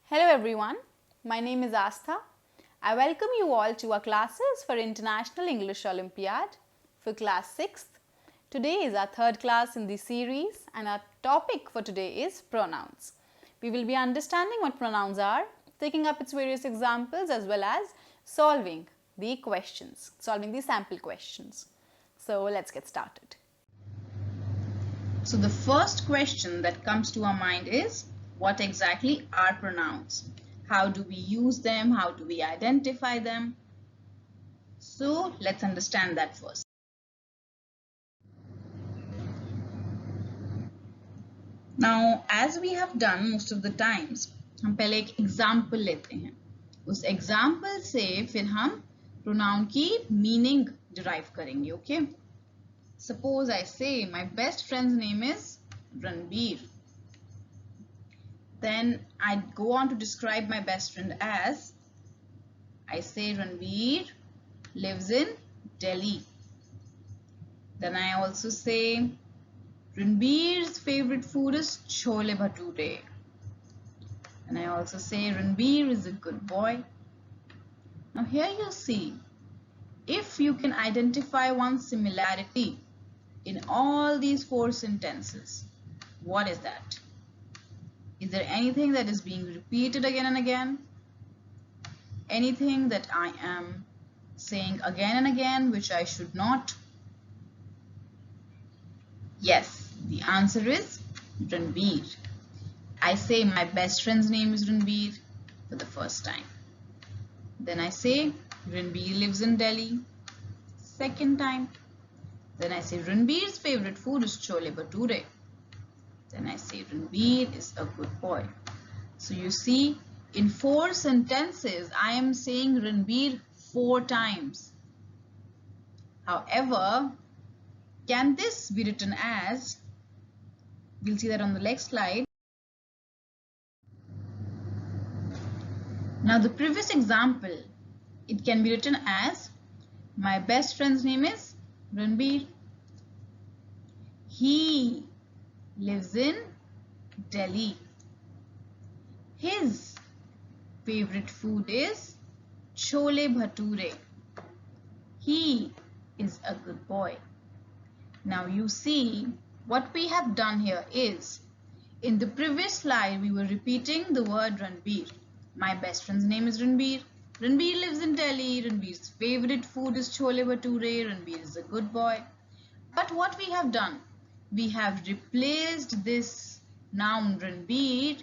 Hello everyone, my name is Aastha. I welcome you all to our classes for International English Olympiad for class 6th. Today is our third class in the series and our topic for today is pronouns. We will be understanding what pronouns are, taking up its various examples as well as solving the questions, solving the sample questions. So let's get started. So the first question that comes to our mind is, what exactly are pronouns? How do we use them? How do we identify them? So let's understand that first. Now, as we have done most of the times, हम पहले एक example लेते हैं. उस example से फिर हम pronoun की meaning derive करेंगे, okay? Suppose I say my best friend's name is Ranbir. Then I go on to describe my best friend as, I say Ranbir lives in Delhi. Then I also say Ranbir's favorite food is chole bhature. And I also say Ranbir is a good boy. Now here you see, if you can identify one similarity in all these four sentences, what is that? Is there anything that is being repeated again and again? Anything that I am saying again and again which I should not? Yes, the answer is Ranbir. I say my best friend's name is Ranbir for the first time. Then I say Ranbir lives in Delhi, second time. Then I say Ranbir's favorite food is chole bhature. Then I say Ranbir is a good boy. So you see, in four sentences, I am saying Ranbir 4 times. However, can this be written as, we'll see that on the next slide. Now the previous example, it can be written as, my best friend's name is Ranbir. He lives in Delhi. His favorite food is chole bhature. He is a good boy. Now you see, what we have done here is, in the previous slide we were repeating the word Ranbir. My best friend's name is Ranbir. Ranbir lives in Delhi. Ranbir's favorite food is chole bhature. Ranbir is a good boy. But what we have done, we have replaced this noun Ranbir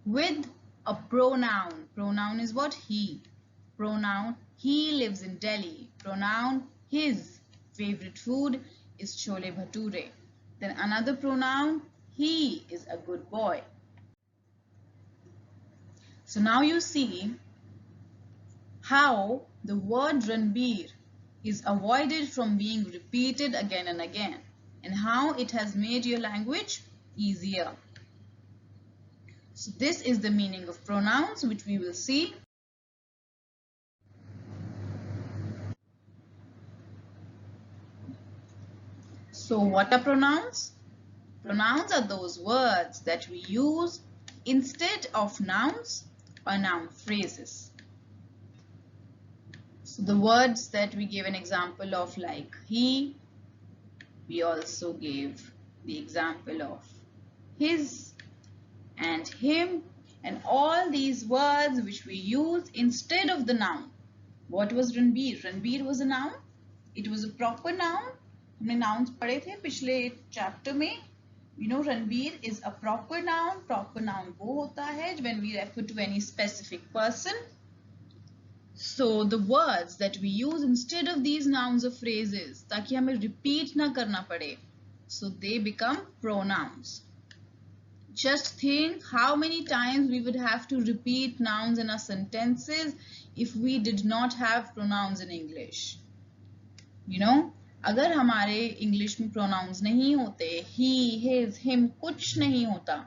with a pronoun. Pronoun is what? He. Pronoun he lives in Delhi. Pronoun his favorite food is chole bhature. Then another pronoun, he is a good boy. So now you see how the word Ranbir is avoided from being repeated again and again, and how it has made your language easier. So this is the meaning of pronouns, which we will see. So what are pronouns? Pronouns are those words that we use instead of nouns or noun phrases. So the words that we gave an example of, like he, we also gave the example of his and him, and all these words which we use instead of the noun. What was Ranbir? Ranbir was a noun. It was a proper noun. हमने nouns पढ़े थे पिछले chapter में. You know, Ranbir is a proper noun. Proper noun वो होता है when we refer to any specific person. So the words that we use instead of these nouns or phrases, ताकि हमें repeat ना करना पड़े, so they become pronouns. Just think how many times we would have to repeat nouns in our sentences if we did not have pronouns in English. You know, अगर हमारे English में pronouns नहीं होते, he, his, him, कुछ नहीं होता,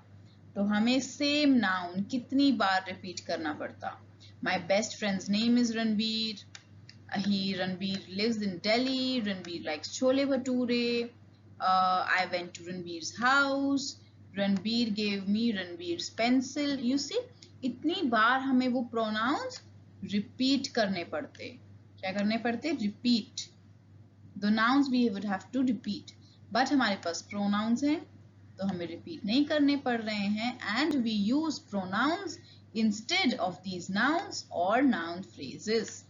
तो हमें same noun कितनी बार repeat करना पड़ता. My best friend's name is Ranbir. Ranbir lives in Delhi. Ranbir likes chole bhature. I went to Ranbir's house. Ranbir gave me Ranbir's pencil. You see, इतनी बार हमें वो प्रोनाउंस रिपीट करने पड़ते. क्या करने पड़ते? Repeat. The nouns we would have to repeat. But हमारे पास pronouns हैं तो हमें repeat नहीं करने पड़ रहे हैं, and we use pronouns instead of these nouns or noun phrases.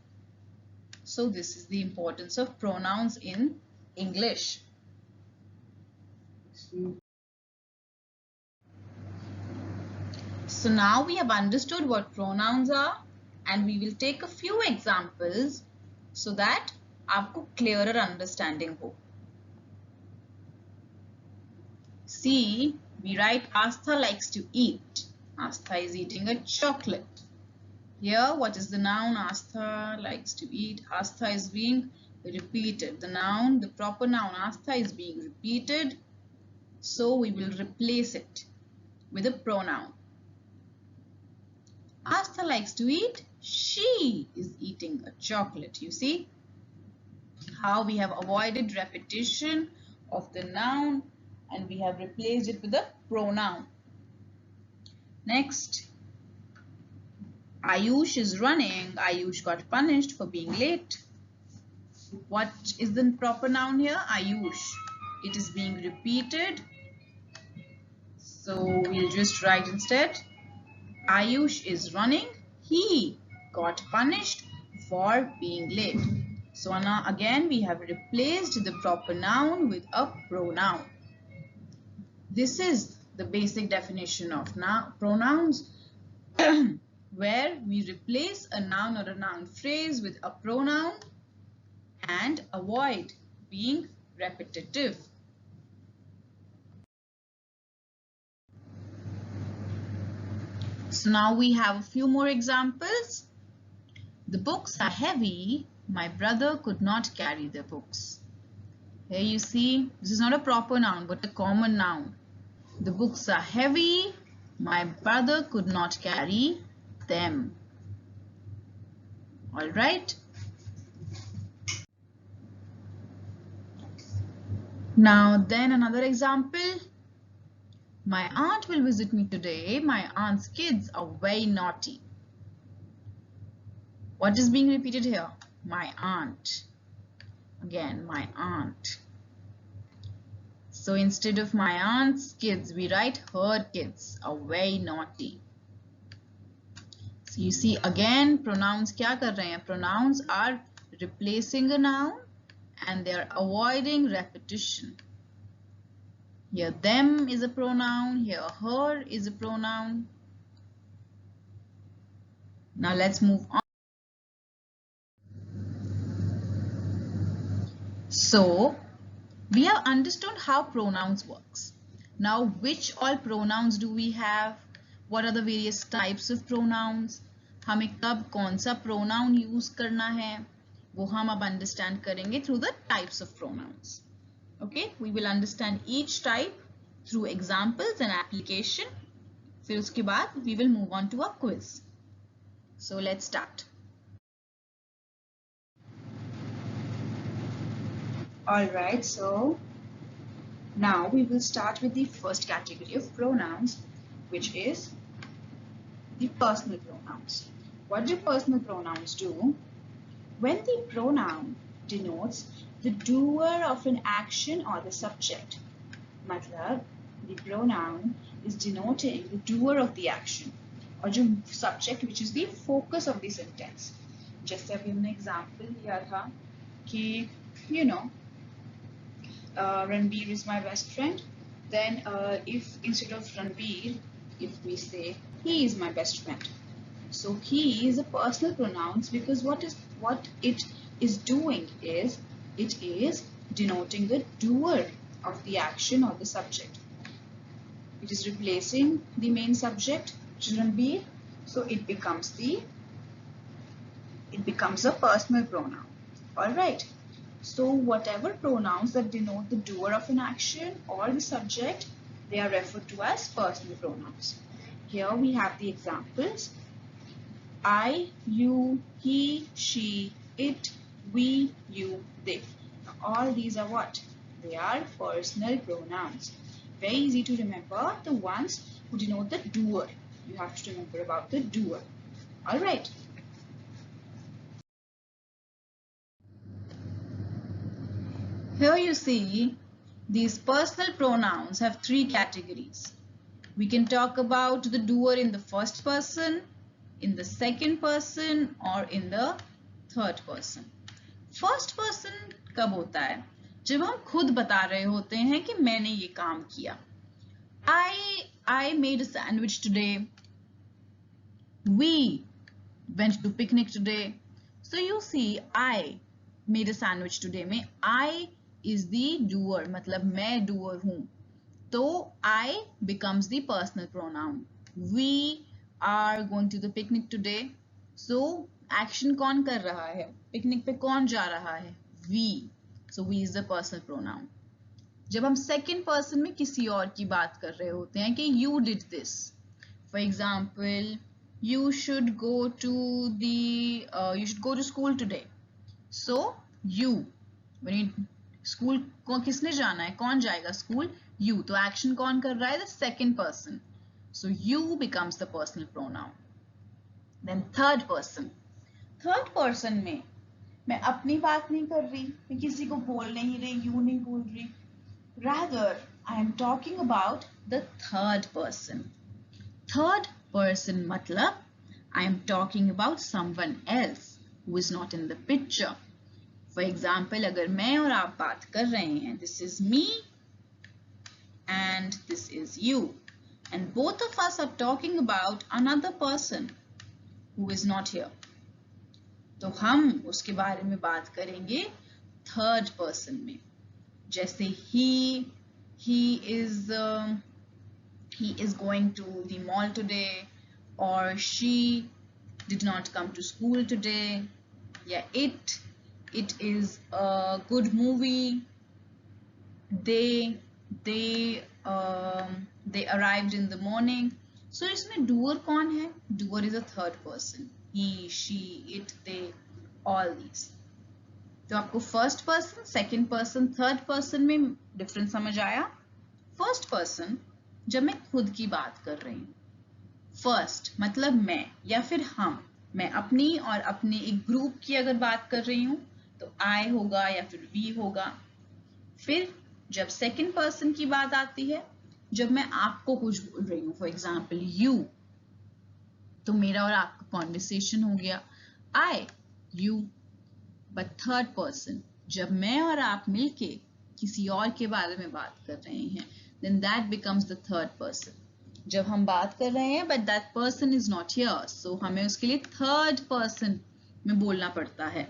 So this is the importance of pronouns in English. So now we have understood what pronouns are, and we will take a few examples so that आपको clearer understanding हो. See, we write Aastha likes to eat. Aastha is eating a chocolate. Here, what is the noun Aastha likes to eat? Aastha is being repeated. The noun, the proper noun Aastha is being repeated. So we will replace it with a pronoun. Aastha likes to eat. She is eating a chocolate. You see how we have avoided repetition of the noun and we have replaced it with a pronoun. Next, Ayush is running. Ayush got punished for being late. What is the proper noun here? Ayush. It is being repeated. So we'll just write instead, Ayush is running. He got punished for being late. So now again we have replaced the proper noun with a pronoun. This is the basic definition of pronouns where we replace a noun or a noun phrase with a pronoun and avoid being repetitive. So now we have a few more examples. The books are heavy. My brother could not carry the books. Here you see, this is not a proper noun but a common noun. The books are heavy. My brother could not carry them. All right. Now then another example. My aunt will visit me today. My aunt's kids are very naughty. What is being repeated here? My aunt. Again, my aunt. So instead of my aunt's kids, we write her kids are very naughty. So you see again, pronouns क्या कर रहे हैं? Pronouns are replacing a noun and they are avoiding repetition. Here them is a pronoun, here her is a pronoun. Now let's move on. So we have understood how pronouns works. Now which all pronouns do we have? What are the various types of pronouns? हमें कब कौन सा pronoun use करना है वो हम अब understand करेंगे through the types of pronouns. Okay, we will understand each type through examples and application. फिर उसके बाद we will move on to a quiz. So let's start. Alright, so now we will start with the first category of pronouns, which is the personal pronouns. What do personal pronouns do? When the pronoun denotes the doer of an action or the subject, मतलब the pronoun is denoting the doer of the action और जो subject which is the focus of the sentence. जैसे अभी हमने example दिया था कि you know Ranbir is my best friend, then if instead of Ranbir, if we say he is my best friend, so he is a personal pronoun because what it is doing is it is denoting the doer of the action or the subject. It is replacing the main subject, Ranbir, so it becomes a personal pronoun. All right. So whatever pronouns that denote the doer of an action or the subject, they are referred to as personal pronouns. Here we have the examples. I, you, he, she, it, we, you, they. Now all these are what? They are personal pronouns. Very easy to remember, the ones who denote the doer. You have to remember about the doer. All right. Here you see these personal pronouns have three categories. We can talk about the doer in the first person, in the second person, or in the third person. First person कब होता है? जब हम खुद बता रहे होते हैं कि मैंने ये काम किया. I made a sandwich today. We went to picnic today. So you see, I made a sandwich today में I is the doer, मतलब मैं doer हूँ. तो I becomes the personal pronoun. We are going to the picnic today. So action कौन कर रहा है? Picnic पे कौन जा रहा है? We. So we is the personal pronoun. जब हम second person में किसी और की बात कर रहे होते हैं कि you did this. For example, you should go to school today. So you. When you school को किसने जाना है? कौन जाएगा स्कूल? You. तो एक्शन कौन कर रहा है? The second person. So you becomes the personal pronoun. Then third person. Third person में मैं अपनी बात नहीं कर रही, मैं किसी को बोल नहीं रही, you नहीं बोल रही. Rather, I am talking about the third person. Third person मतलब I am talking about someone else who is not in the picture. For example, अगर मैं और आप बात कर रहे हैं, this is me and this is you, and both of us are talking about another person who is not here. तो हम उसके बारे में बात करेंगे third person में. जैसे he is going to the mall today, or she did not come to school today. Yeah, it is a good movie. They arrived in the morning. So इसमें doer कौन है? Doer is a third person. He, she, it, they, all these. तो आपको first person, second person, third person में difference समझ आया? First person जब मैं खुद की बात कर रही हूँ. First मतलब मैं या फिर हम. मैं अपनी और अपने एक ग्रुप की अगर बात कर रही हूँ तो I होगा या फिर we होगा. फिर जब second person की बात आती है, जब मैं आपको कुछ बोल रही हूँ, for example you, तो मेरा और आपका conversation हो गया I, you. But third person, जब मैं और आप मिलके किसी और के बारे में बात कर रहे हैं, then that becomes the third person. जब हम बात कर रहे हैं but that person is not here, so हमें उसके लिए third person में बोलना पड़ता है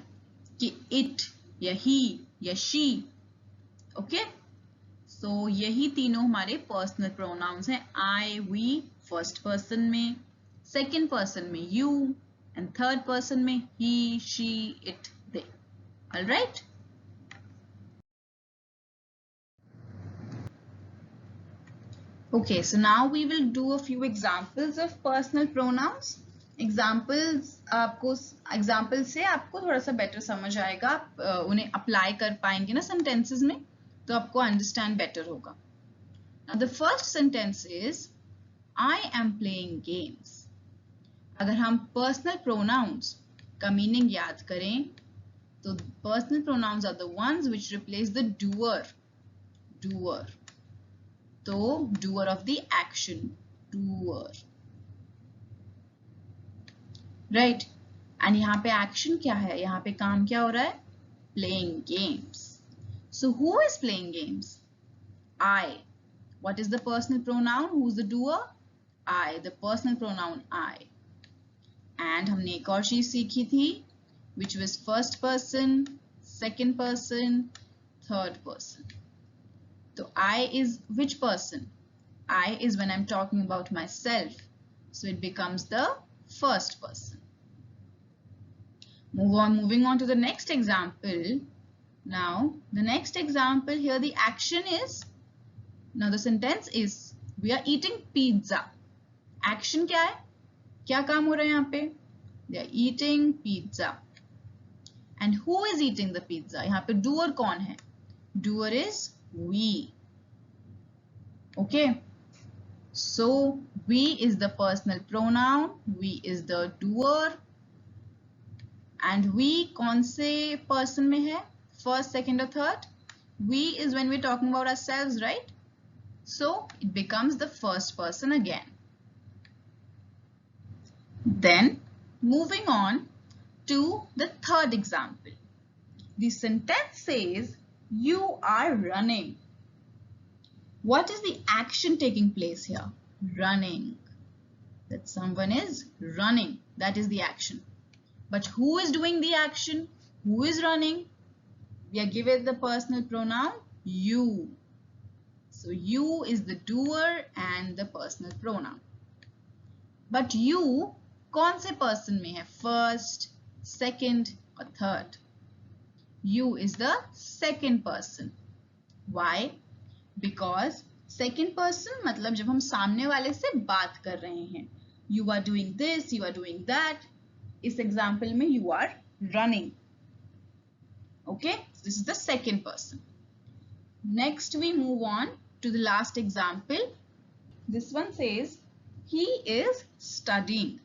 कि it या he या she. Okay? So यही तीनों हमारे personal pronouns हैं. I, we first person में, second person में you, and third person में he, she, it, they. All right? Okay, so now we will do a few examples of personal pronouns. Examples से आपको थोड़ा सा better समझ आएगा, आप उन्हें apply कर पाएंगे ना sentences में, तो आपको understand better होगा. Now the first sentence is I am playing games. अगर हम personal pronouns का meaning याद करें, तो personal pronouns are the ones which replace the doer. Doer. तो doer of the action. Doer. Right? And यहाँ पे action क्या है? यहाँ पे काम क्या हो रहा है? Playing games. So who is playing games? I. What is the personal pronoun? Who's the doer? I. The personal pronoun I. And हमने एक और चीज सीखी थी, which was first person, second person, third person. So I is which person? I is when I'm talking about myself. So it becomes the first person. Moving on to the next example. Now, the next example here, the action is, now the sentence is, we are eating pizza. Action क्या है? क्या काम हो रहा है यहाँ पे? They are eating pizza. And who is eating the pizza? यहाँ पे doer कौन है? Doer is we. Okay. So We is the personal pronoun, we is the doer, and we कौन से person में है? First, second or third? We is when we're talking about ourselves, right? So it becomes the first person again. Then moving on to the third example. The sentence says, you are running. What is the action taking place here? Running. That someone is running. That is the action. But who is doing the action? Who is running? We are given the personal pronoun you. So you is the doer and the personal pronoun. But you कौन से person में है? First, second or third? You is the second person. Why? Because second person मतलब जब हम सामने वाले से बात कर रहे हैं. You are doing this, you are doing that. इस example में you are running. Okay, this is the second person. Next we move on to the last example. This one says he is studying.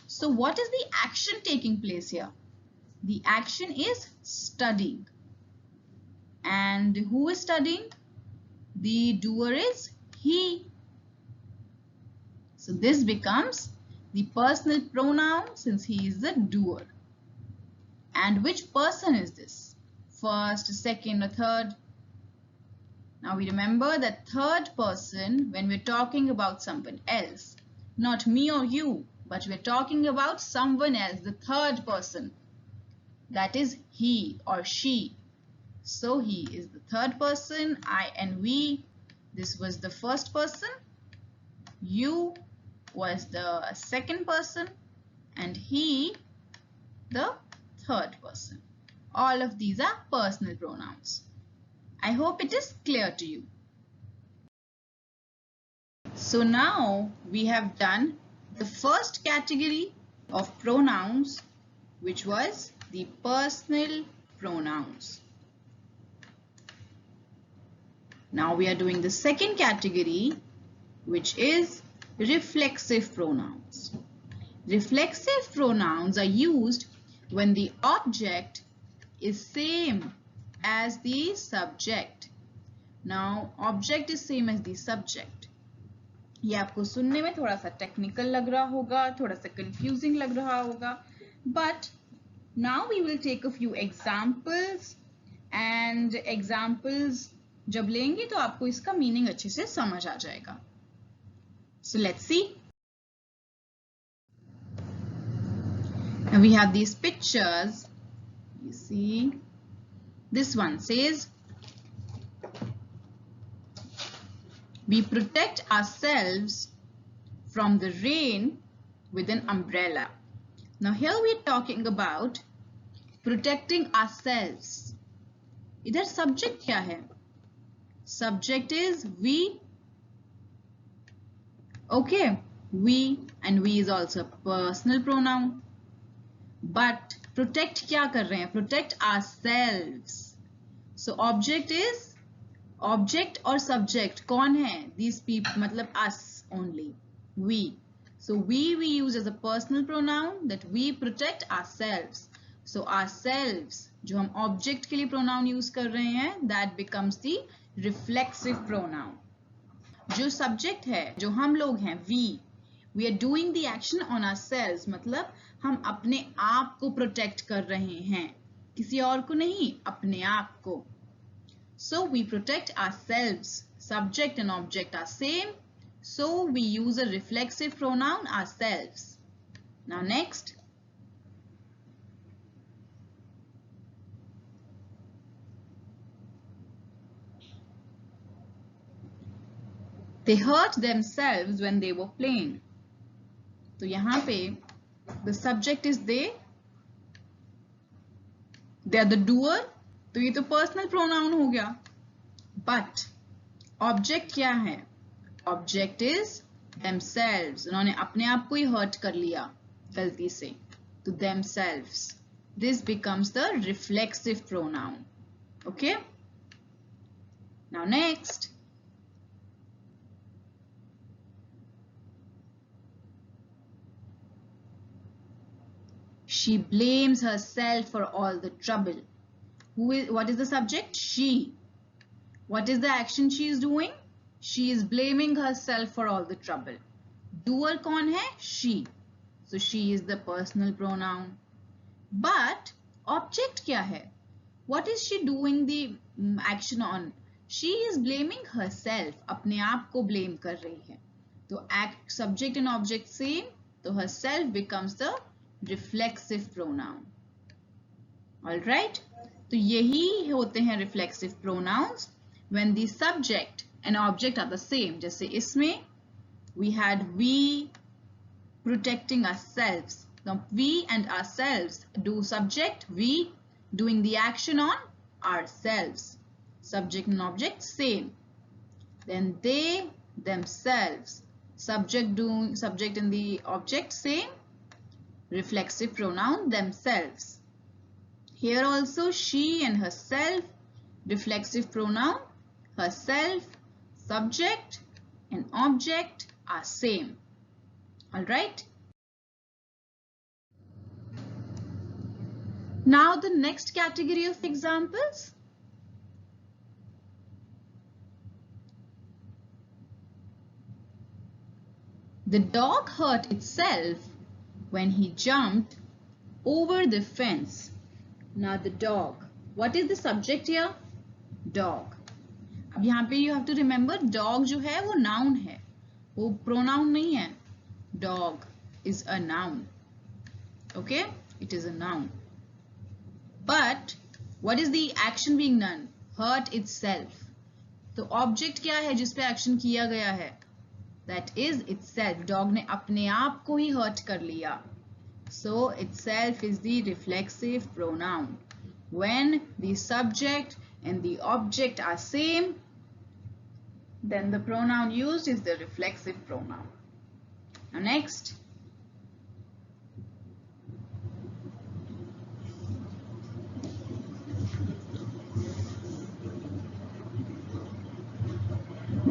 So what is the action taking place here? The action is studying. And who is studying? The doer is he. So this becomes the personal pronoun since he is the doer. And which person is this? First, second or third? Now we remember that third person when we're talking about someone else. Not me or you, but we're talking about someone else, the third person. That is he or she. So he is the third person, I and we. This was the first person. You was the second person and he the third person. All of these are personal pronouns. I hope it is clear to you. So now we have done the first category of pronouns, which was the personal pronouns. Now we are doing the second category, which is reflexive pronouns. Reflexive pronouns are used when the object is same as the subject. Now object is same as the subject. ये आपको सुनने में थोड़ा सा technical लग रहा होगा, थोड़ा सा कंफ्यूजिंग लग रहा होगा, but now we will take a few examples and examples जब लेंगे तो आपको इसका मीनिंग अच्छे से समझ आ जाएगा. So let's see. And we have these pictures. You see, this one says, we protect ourselves from the rain with an umbrella. Now here we are talking about protecting ourselves. इधर subject क्या है? Subject is we. Okay, we, and we is also a personal pronoun. But protect क्या कर रहे हैं? Protect ourselves. So object is, object और subject कौन है? These people, मतलब us only. We. So we use as a personal pronoun that we protect ourselves. So ourselves, जो हम object के लिए pronoun use कर रहे हैं, that becomes the reflexive pronoun. जो subject है, जो हम लोग हैं, we are doing the action on ourselves. मतलब हम अपने आप को protect कर रहे हैं, किसी और को नहीं, अपने आप को. So we protect ourselves. Subject and object are same. So we use a reflexive pronoun ourselves. Now next. They hurt themselves when they were playing. तो यहाँ पे the subject is they are the doer. तो ये तो personal pronoun हो गया. But object क्या है? Object is themselves. उन्होंने अपने आप को ही hurt कर लिया गलती से. To themselves. This becomes the reflexive pronoun. Okay? Now next. She blames herself for all the trouble. What is the subject? She. What is the action she is doing? She is blaming herself for all the trouble. Doer कौन है? She. So she is the personal pronoun. But object क्या है? What is she doing the action on? She is blaming herself. अपने आप को blame कर रही है. तो subject and object same. तो herself becomes the reflexive pronoun. Alright? तो यही होते हैं reflexive pronouns when the subject and object are the same. जैसे इसमें we had we protecting ourselves. Now we and ourselves do subject, we doing the action on ourselves. Subject and object same. Then they themselves. Subject and the object same. Reflexive pronoun themselves. Here also she and herself. Reflexive pronoun herself. Subject and object are same. Alright. Now the next category of examples. The dog hurt itself when he jumped over the fence. Now the dog. What is the subject here? Dog. अब यहाँ पे you have to remember dog जो है वो noun है, वो pronoun नहीं है. Dog is a noun. Okay, it is a noun. But what is the action being done? Hurt itself. तो object क्या है जिस पे action किया गया है? That is itself. Dog ने अपने आप को ही hurt कर लिया. So itself is the reflexive pronoun. When the subject and the object are same, then the pronoun used is the reflexive pronoun. Now next.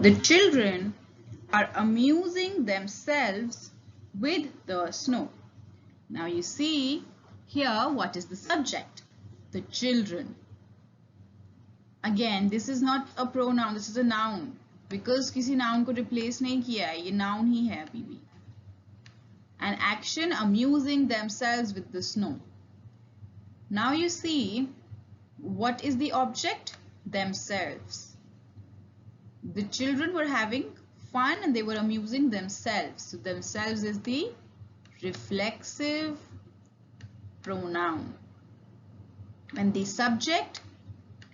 The children are amusing themselves with the snow. Now you see here what is the subject? The children. Again, this is not a pronoun, this is a noun. Because किसी noun को replace नहीं किया है, ये noun ही है अभी भी. An action amusing themselves with the snow. Now you see what is the object? Themselves. The children were having fun and they were amusing themselves. So themselves is the reflexive pronoun. When the subject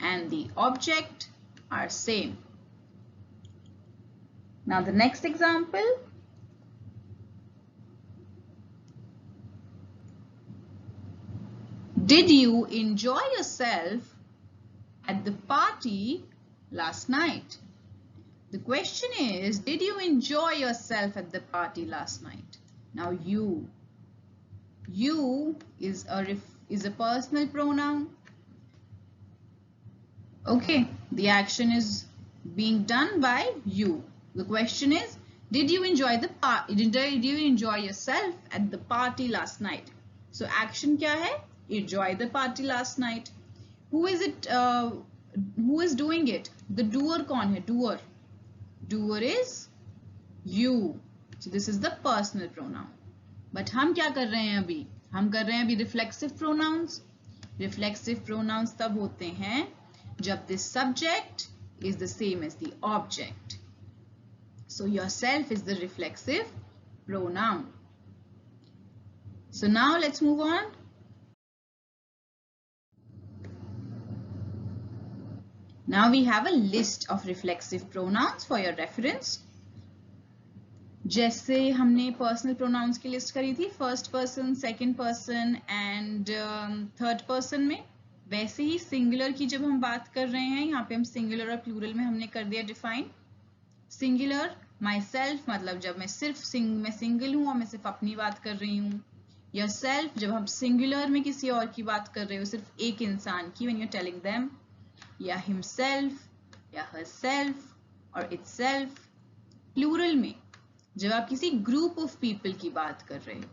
and the object are same. Now the next example. Did you enjoy yourself at the party last night? The question is, did you enjoy yourself at the party last night? Now you is a personal pronoun. Okay, the action is being done by you. The question is, did you enjoy the did you enjoy yourself at the party last night? So action क्या है? Enjoy the party last night. Who is it? Who is doing it? The doer कौन है? Doer. Doer is you. So this is the personal pronoun. But हम क्या कर रहे हैं अभी? हम कर रहे हैं अभी reflexive pronouns. Reflexive pronouns तब होते हैं जब the subject is the same as the object. So yourself is the reflexive pronoun. So now let's move on. Now we have a list of reflexive pronouns for your reference. जैसे हमने personal pronouns की list करी थी first person, second person and third person में, वैसे ही singular की जब हम बात कर रहे हैं, यहाँ पे हम singular और plural में हमने कर दिया define. Singular myself मतलब जब मैं सिर्फ मैं single हूँ और मैं सिर्फ अपनी बात कर रही हूँ. Yourself जब हम singular में किसी और की बात कर रहे हो, सिर्फ एक इंसान की, when you're telling them, या himself या herself और itself. Plural में जब आप किसी group of people की बात कर रहे हो,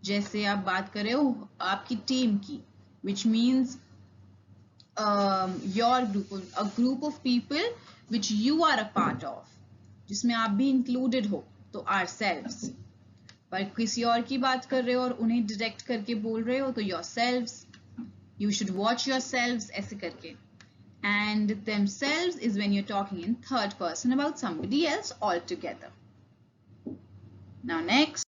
जैसे आप बात कर रहे हो आपकी टीम की, which means your group, a group of people which you are a part of, जिसमें आप भी included हो, तो ourselves. पर किसी और की बात कर रहे हो और उन्हें डायरेक्ट करके बोल रहे हो तो yourselves, you should watch yourselves ऐसे करके. And themselves is when you're talking in third person about somebody else altogether. Now next.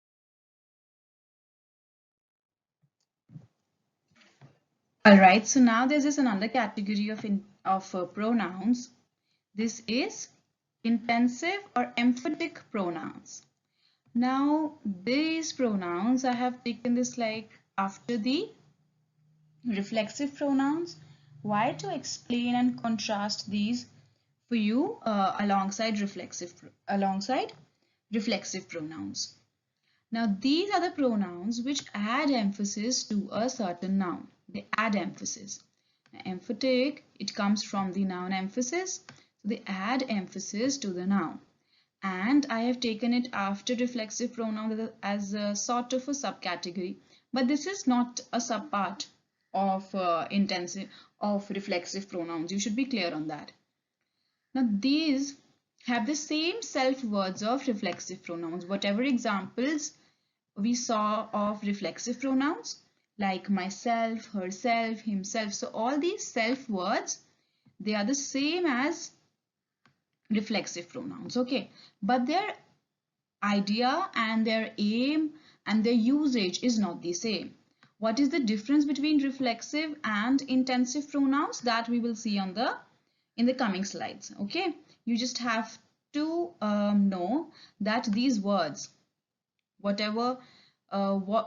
Alright, so now there's this another category of pronouns. This is intensive or emphatic pronouns. Now these pronouns I have taken this like after the reflexive pronouns. Why? To explain and contrast these for you alongside reflexive pronouns. Now these are the pronouns which add emphasis to a certain noun. They add emphasis. Emphatic, it comes from the noun emphasis. So they add emphasis to the noun. And I have taken it after reflexive pronoun as a sort of a subcategory. But this is not a subpart of reflexive pronouns. You should be clear on that. Now these have the same self words of reflexive pronouns. Whatever examples we saw of reflexive pronouns like myself, herself, himself. So all these self words, they are the same as reflexive pronouns, okay? But their idea and their aim and their usage is not the same. What is the difference between reflexive and intensive pronouns? That we will see on in the coming slides, okay? You just have to know that these words, whatever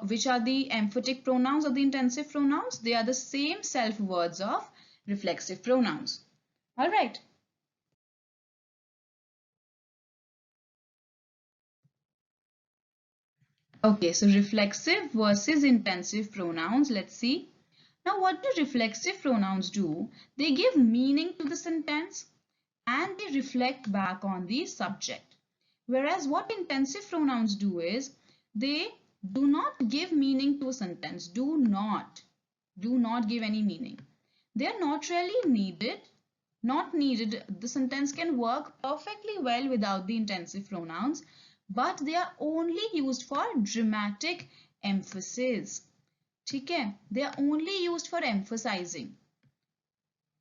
which are the emphatic pronouns or the intensive pronouns, they are the same self words of reflexive pronouns. All right. Okay, so reflexive versus intensive pronouns. Let's see. Now, what do reflexive pronouns do? They give meaning to the sentence and they reflect back on the subject. Whereas what intensive pronouns do is they do not give meaning to a sentence. Do not give any meaning. They are not really needed. Not needed. The sentence can work perfectly well without the intensive pronouns, but they are only used for dramatic emphasis. ठीक है? They are only used for emphasizing.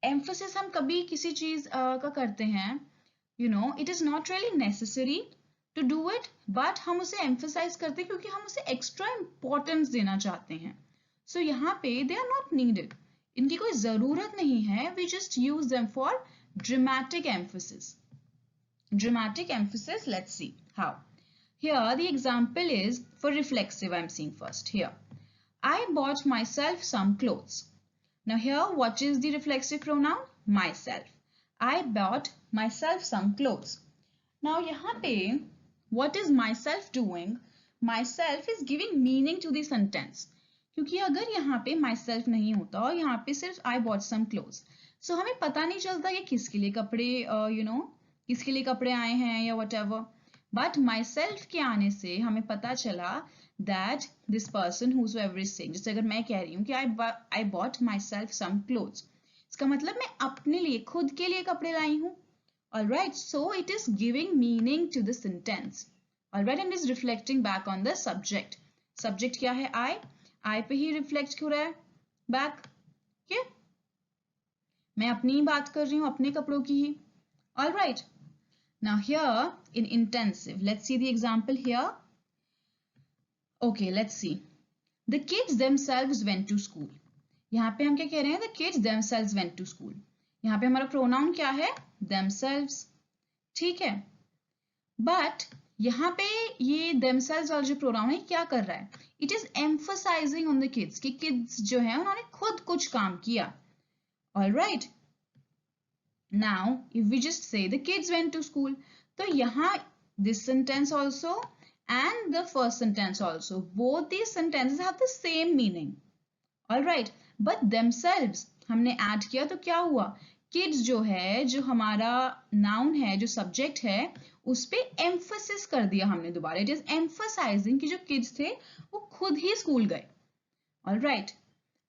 Emphasis हम कभी किसी चीज का करते हैं, you know, it is not really necessary to do it, but हम उसे emphasize करते हैं क्योंकि हम उसे extra importance देना चाहते हैं. So यहाँ पे they are not needed. इनकी कोई जरूरत नहीं है. We just use them for dramatic emphasis. Dramatic emphasis, let's see how. Here the example is for reflexive. I'm seeing first here. I bought myself some clothes. Now here what is the reflexive pronoun? Myself. I bought myself some clothes. Now यहाँ पे what is myself doing? Myself is giving meaning to the sentence. क्योंकि अगर यहाँ पे myself नहीं होता और यहाँ पे सिर्फ I bought some clothes, so हमें पता नहीं चलता ये किसके लिए कपड़े किसके लिए कपड़े आए हैं या whatever. But myself के आने से हमें पता चला that this person whosoever is saying, जैसे अगर मैं कह रही हूँ कि I bought myself some clothes, इसका मतलब मैं अपने लिए खुद के लिए कपड़े लाई हूँ. Alright, so it is giving meaning to the sentence. Alright, and is reflecting back on the subject. Subject क्या है? I पे ही reflect हो रहा है back. Okay? मैं अपनी ही बात कर रही हूँ, अपने कपड़ों की ही. Alright. Now here in intensive, let's see the example here. Okay, let's see. The kids themselves went to school. यहाँ पे हम क्या कह रहे हैं? The kids themselves went to school. यहाँ पे हमारा pronoun क्या है? Themselves. ठीक है. But यहाँ पे ये themselves वाला जो pronoun है क्या कर रहा है? It is emphasizing on the kids कि kids जो है उन्होंने खुद कुछ काम किया. All right. Now, if we just say the kids went to school, तो यहाँ this sentence also and the first sentence also, both these sentences have the same meaning. All right, but themselves हमने add किया तो क्या हुआ kids जो है, जो हमारा noun है, जो subject है, उस पे emphasis कर दिया हमने दोबारा. It is emphasizing कि जो kids थे वो खुद ही स्कूल गए. Alright.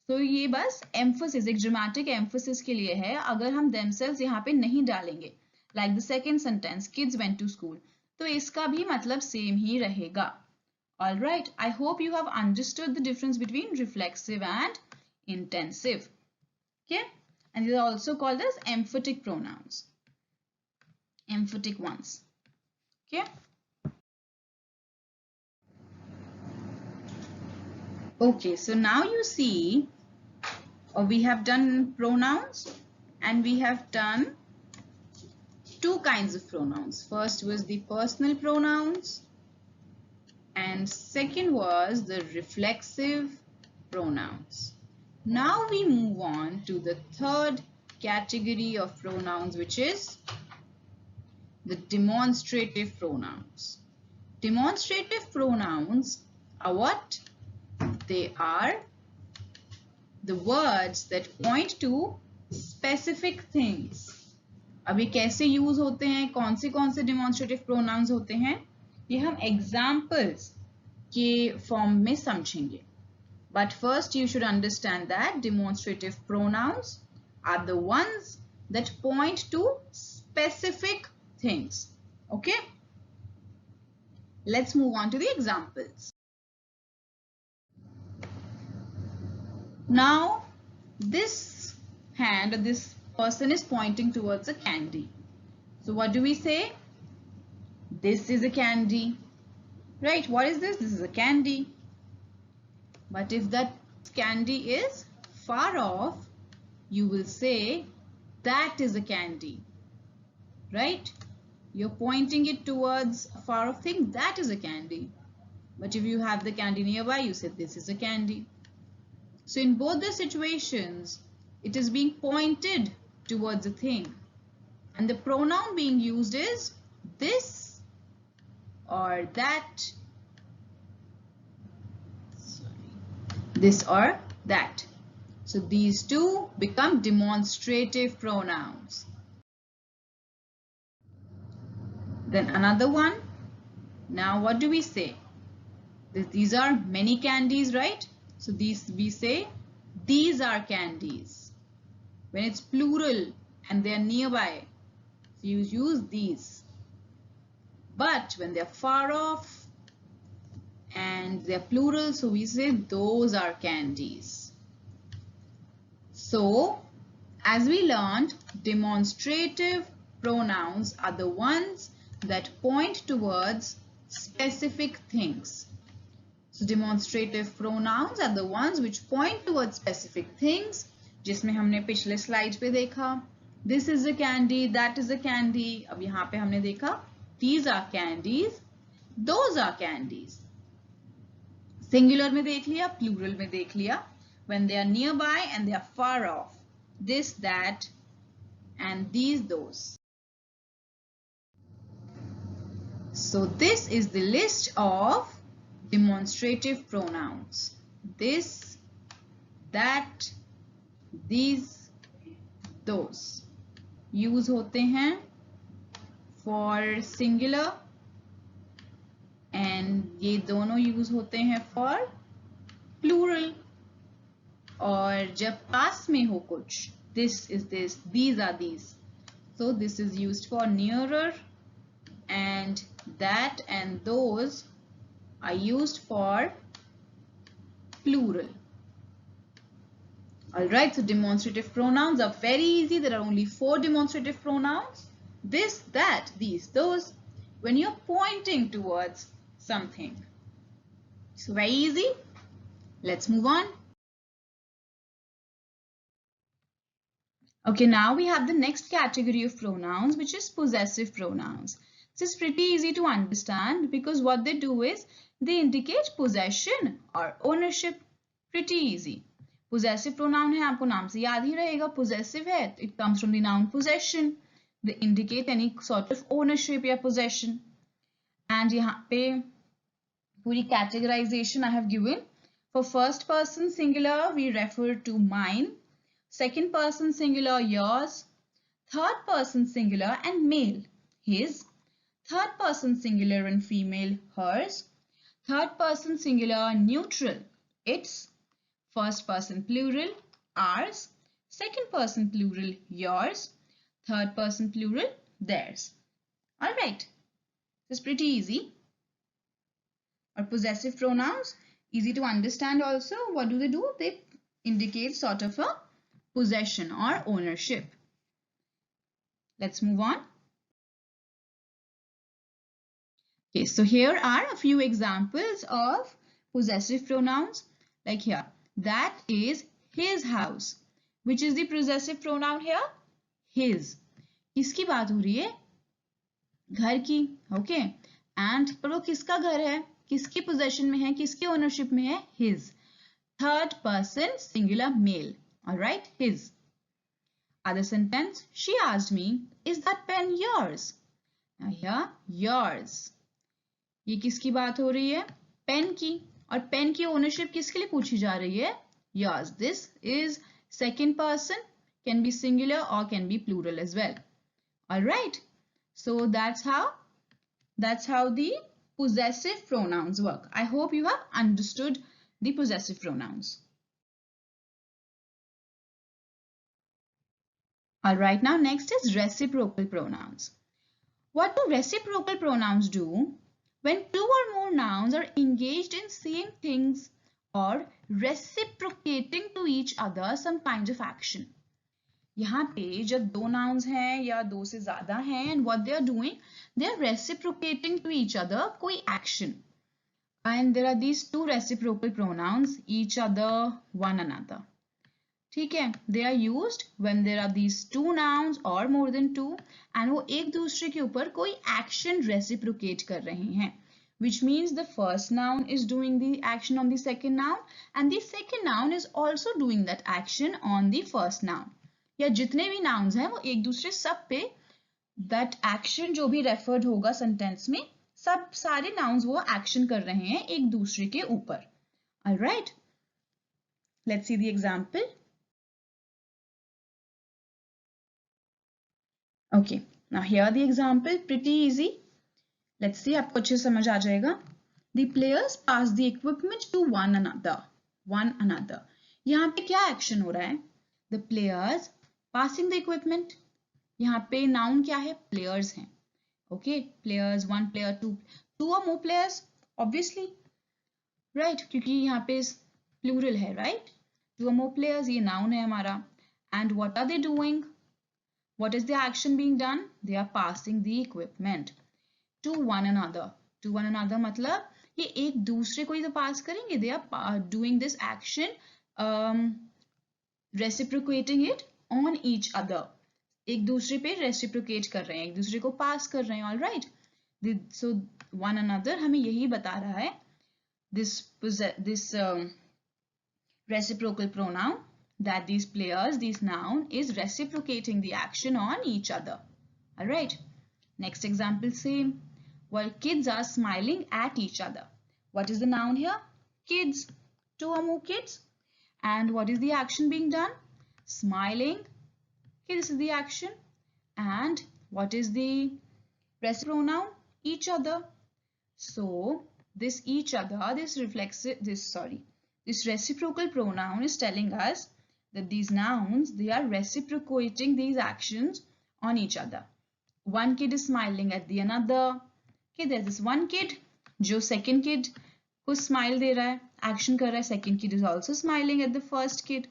So ये बस emphasis, एक dramatic emphasis के लिए है. अगर हम themselves यहाँ पे नहीं डालेंगे, like the second sentence, kids went to school, तो इसका भी मतलब same ही रहेगा. Alright. I hope you have understood the difference between reflexive and intensive. Okay. And these are also called as emphatic pronouns. Emphatic ones. Okay. Okay, so now you see, we have done pronouns and we have done two kinds of pronouns. First was the personal pronouns and second was the reflexive pronouns. Now we move on to the third category of pronouns, which is the demonstrative pronouns. Demonstrative pronouns are what? They are the words that point to specific things. अब ये कैसे use होते हैं, कौन से demonstrative pronouns होते हैं, ये हम examples के form में समझेंगे. But first you should understand that demonstrative pronouns are the ones that point to specific things. Okay? Let's move on to the examples. Now, this hand, this person is pointing towards a candy. So what do we say? This is a candy. Right? What is this? This is a candy. But if that candy is far off, you will say that is a candy. Right? You're pointing it towards a far off thing, that is a candy. But if you have the candy nearby, you say this is a candy. So in both the situations, it is being pointed towards a thing. And the pronoun being used is this or that. This or that. So these two become demonstrative pronouns. Then another one. Now what do we say? These are many candies, right? So these we say these are candies. When it's plural and they are nearby, so you use these. But when they are far off and they are plural, so we say those are candies. So as we learned, demonstrative pronouns are the ones that point towards specific things. So demonstrative pronouns are the ones which point towards specific things, जिसमें हमने पिछले slide पे देखा this is a candy, that is a candy. अब यहाँ पे हमने देखा these are candies, those are candies. Singular में देख लिया, plural में देख लिया. When they are nearby and they are far off, this, that, and these, those. So this is the list of demonstrative pronouns. This, that, these, those. Use होते हैं for singular and ये दोनों use होते हैं for plural. और जब पास में हो कुछ, this is this, these are these. So this is used for nearer and that and those are used for plural. Alright, so demonstrative pronouns are very easy. There are only 4 demonstrative pronouns. This, that, these, those. When you're pointing towards something. So very easy. Let's move on. Okay, now we have the next category of pronouns, which is possessive pronouns. This is pretty easy to understand because what they do is they indicate possession or ownership. Pretty easy. Possessive pronoun है, आपको नाम से याद ही रहेगा. Possessive है, it comes from the noun possession. They indicate any sort of ownership या possession. And यहाँ पे पूरी categorization I have given. For first person singular, we refer to mine. Second person singular, yours. third person singular and male, his, third person singular and female, hers, third person singular neutral, its, first person plural, ours, second person plural, yours, third person plural, theirs. All right, this is pretty easy. Or possessive pronouns, easy to understand also. What do? They indicate sort of a possession or ownership. Let's move on. Okay, so here are a few examples of possessive pronouns. Like here, that is his house. Which is the possessive pronoun here? His. किसकी बात हो रही है? घर की. Okay. And पर वो किसका घर है? किसकी possession में है? किसके ownership में है? His. Third person singular male. Alright, his. Other sentence, she asked me, is that pen yours? Now here, yours. ये किसकी बात हो रही है? पेन की. और पेन की ओनरशिप किसके लिए पूछी जा रही है? Yours. This is second person, can be singular or can be plural as well. All right. So that's how the possessive pronouns work. I hope you have understood the possessive pronouns. All right. Now next is reciprocal pronouns. What do reciprocal pronouns do? When two or more nouns are engaged in same things or reciprocating to each other some kind of action. यहाँ पे जब दो nouns हैं या दो से ज़्यादा हैं, and what they are doing, they are reciprocating to each other कोई action. And there are these two reciprocal pronouns, each other, one another. ठीक है, they are used when there are these two nouns or more than two and वो एक दूसरे के ऊपर कोई action reciprocate कर रहे हैं, which means the first noun is doing the action on the second noun and the second noun is also doing that action on the first noun. या जितने भी nouns हैं वो एक दूसरे सब पे that action जो भी referred होगा sentence में, सब सारे nouns वो action कर रहे हैं एक दूसरे के ऊपर. Alright, let's see the example. Okay, now here the example, pretty easy. Let's see, आपको अच्छे समझ आ जाएगा. The players pass the equipment to one another. यहाँ पे क्या action हो रहा है? The players passing the equipment. यहाँ पे noun क्या है? Players हैं. Okay, players, one player, two or more players, obviously, right? क्योंकि यहाँ पे plural है, right? Two or more players, ये noun है हमारा. And what are they doing? What is the action being done? They are passing the equipment to one another. To one another मतलब ये एक दूसरे को ही तो pass करेंगे. They are doing this action, reciprocating it on each other. एक दूसरे पे reciprocate कर रहे हैं, एक दूसरे को pass कर रहे हैं. All right. So one another हमें यही बता रहा है. This reciprocal pronoun, that these players, this noun is reciprocating the action on each other. All right. Next example, same. While kids are smiling at each other. What is the noun here? Kids. Two or more kids. And what is the action being done? Smiling. Okay, this is the action. And what is the reciprocal pronoun? Each other. So this each other, this reciprocal pronoun is telling us that these nouns, they are reciprocating these actions on each other. One kid is smiling at the another. Okay, there's this one kid जो second kid को smile दे रहा है, action कर रहा है. Second kid is also smiling at the first kid.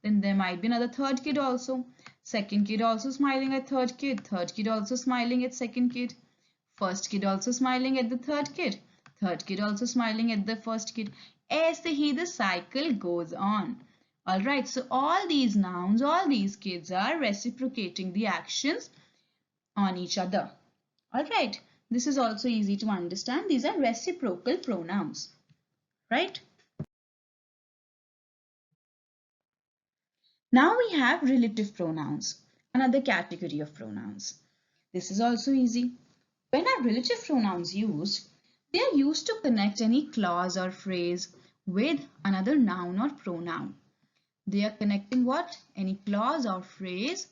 Then there might be another third kid also. Second kid also smiling at third kid. Third kid also smiling at second kid. First kid also smiling at the third kid. Third kid also smiling at the first kid. ऐसे ही the cycle goes on. Alright, so all these nouns, all these kids are reciprocating the actions on each other. Alright, this is also easy to understand. These are reciprocal pronouns. Right? Now we have relative pronouns, another category of pronouns. This is also easy. When are relative pronouns used? They are used to connect any clause or phrase with another noun or pronoun. They are connecting what? Any clause or phrase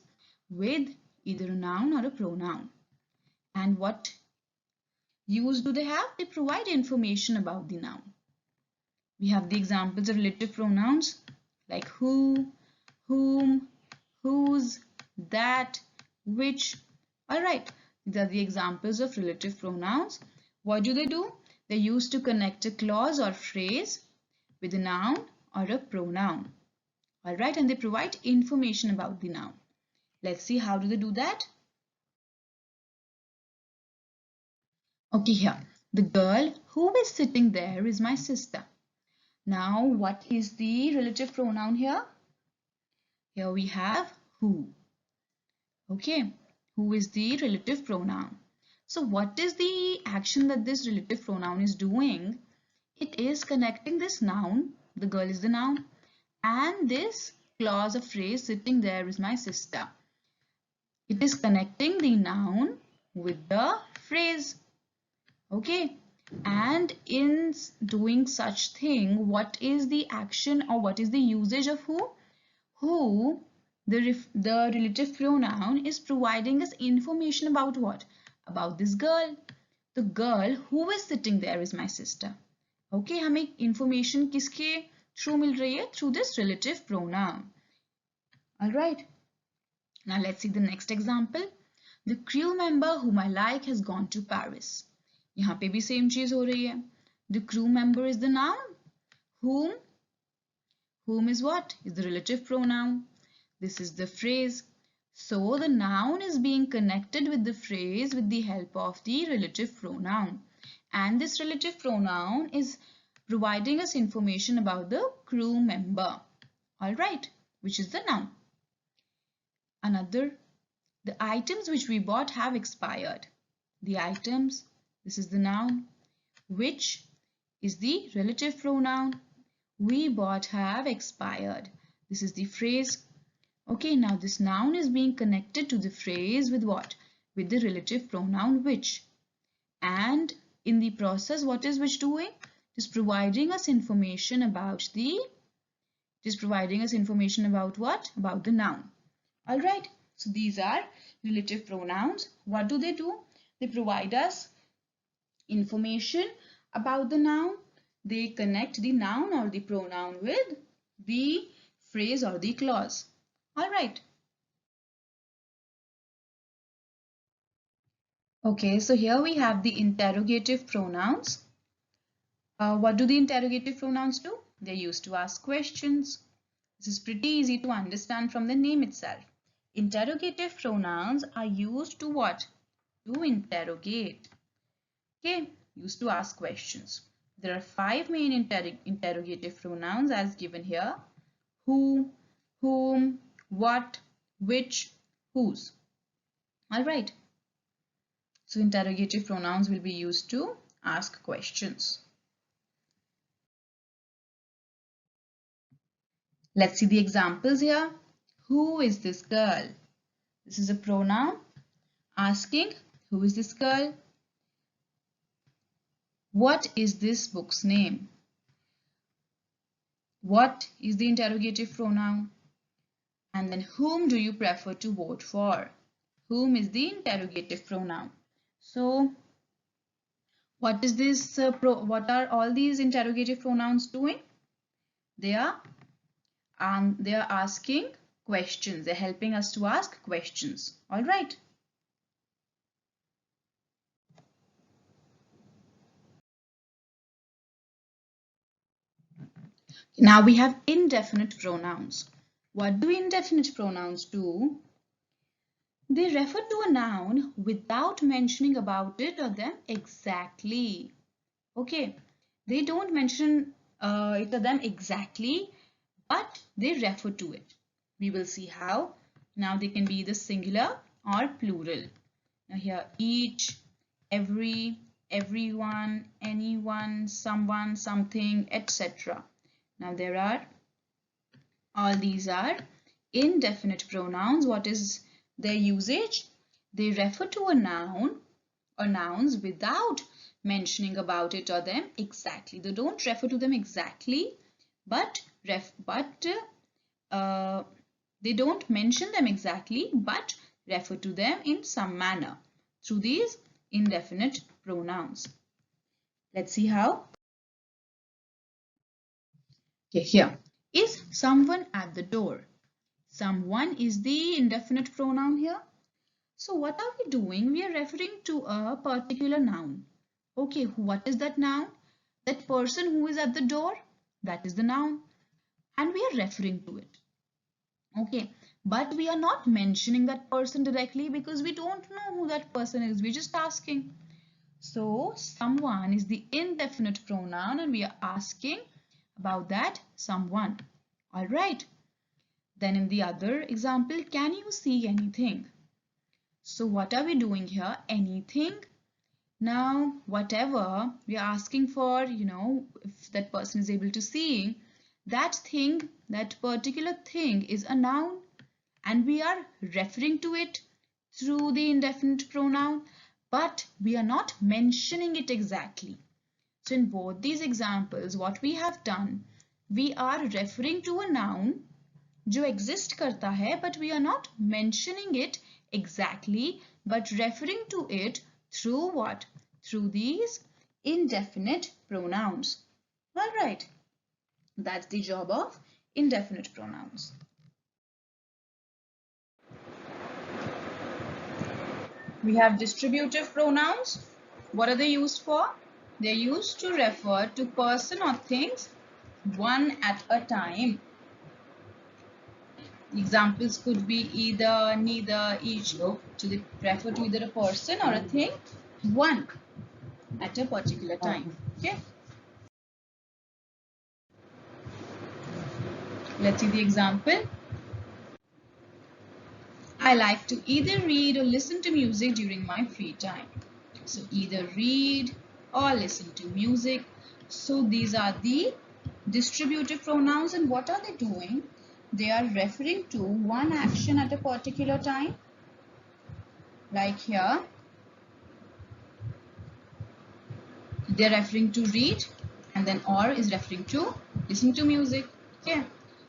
with either a noun or a pronoun. And what use do they have? They provide information about the noun. We have the examples of relative pronouns like who, whom, whose, that, which. Alright, these are the examples of relative pronouns. What do? They're used to connect a clause or phrase with a noun or a pronoun. Alright, and they provide information about the noun. Let's see how do they do that. Okay, here. The girl who is sitting there is my sister. Now, what is the relative pronoun here? Here we have who. Okay, who is the relative pronoun? So what is the action that this relative pronoun is doing? It is connecting this noun, the girl is the noun, and this clause or phrase sitting there is my sister. It is connecting the noun with the phrase. Okay, and in doing such thing, what is the action or what is the usage of who? Who, the relative pronoun, is providing us information about what? About this girl. The girl who is sitting there is my sister. Okay, हमें information किसके through मिल रही है? Through this relative pronoun. Alright. Now let's see the next example. The crew member whom I like has gone to Paris. यहाँ पे भी same चीज हो रही है. The crew member is the noun. Whom is what? Is the relative pronoun. This is the phrase. So the noun is being connected with the phrase with the help of the relative pronoun. And this relative pronoun is providing us information about the crew member. Alright, which is the noun. Another, the items which we bought have expired. The items, this is the noun. Which is the relative pronoun. We bought have expired. This is the phrase. Okay, now this noun is being connected to the phrase with what? With the relative pronoun which. And in the process, what is which doing? It is providing us information about the, it is providing us information about what? About the noun. Alright, so these are relative pronouns. What do? They provide us information about the noun. They connect the noun or the pronoun with the phrase or the clause. Alright. Okay, so here we have the interrogative pronouns. What do the interrogative pronouns do? They're used to ask questions. This is pretty easy to understand from the name itself. Interrogative pronouns are used to what? To interrogate. Okay, used to ask questions. There are 5 main interrogative pronouns as given here. Who, whom, what, which, whose. Alright. So interrogative pronouns will be used to ask questions. Let's see the examples here. Who is this girl? This is a pronoun asking who is this girl? What is this book's name? What is the interrogative pronoun? And then whom do you prefer to vote for? Whom is the interrogative pronoun. So what is this? What are all these interrogative pronouns doing? They are asking questions. They're helping us to ask questions. All right. Now we have indefinite pronouns. What do indefinite pronouns do? They refer to a noun without mentioning about it or them exactly. Okay, they don't mention it or them exactly, but they refer to it. We will see how. Now they can be either singular or plural. Now here each, every, everyone, anyone, someone, something, etc. Now there are, all these are indefinite pronouns. What is their usage? They refer to a noun or nouns without mentioning about it or them exactly. They don't refer to them exactly, but they don't mention them exactly, but refer to them in some manner through these indefinite pronouns. Let's see how. Okay, here. Is someone at the door? Someone is the indefinite pronoun here. So what are we doing? We are referring to a particular noun. Okay, what is that noun? That person who is at the door, that is the noun. And we are referring to it. Okay, but we are not mentioning that person directly because we don't know who that person is. We're just asking. So someone is the indefinite pronoun and we are asking about that someone. All right. Then in the other example, can you see anything? So what are we doing here? Anything. Now, whatever we are asking for, if that person is able to see, that thing, that particular thing is a noun and we are referring to it through the indefinite pronoun, but we are not mentioning it exactly. So in both these examples, what we have done, we are referring to a noun जो exist करता है, but we are not mentioning it exactly, but referring to it through what? Through these indefinite pronouns. All right, that's the job of indefinite pronouns. We have distributive pronouns. What are they used for? They're used to refer to person or things one at a time. Examples could be either, neither, each, to refer to either a person or a thing one at a particular time. Okay. Let's see the example. I like to either read or listen to music during my free time. So either read or listen to music. So these are the distributive pronouns, and what are they doing? They are referring to one action at a particular time. Like here, they're referring to read, and then or is referring to listen to music. Okay.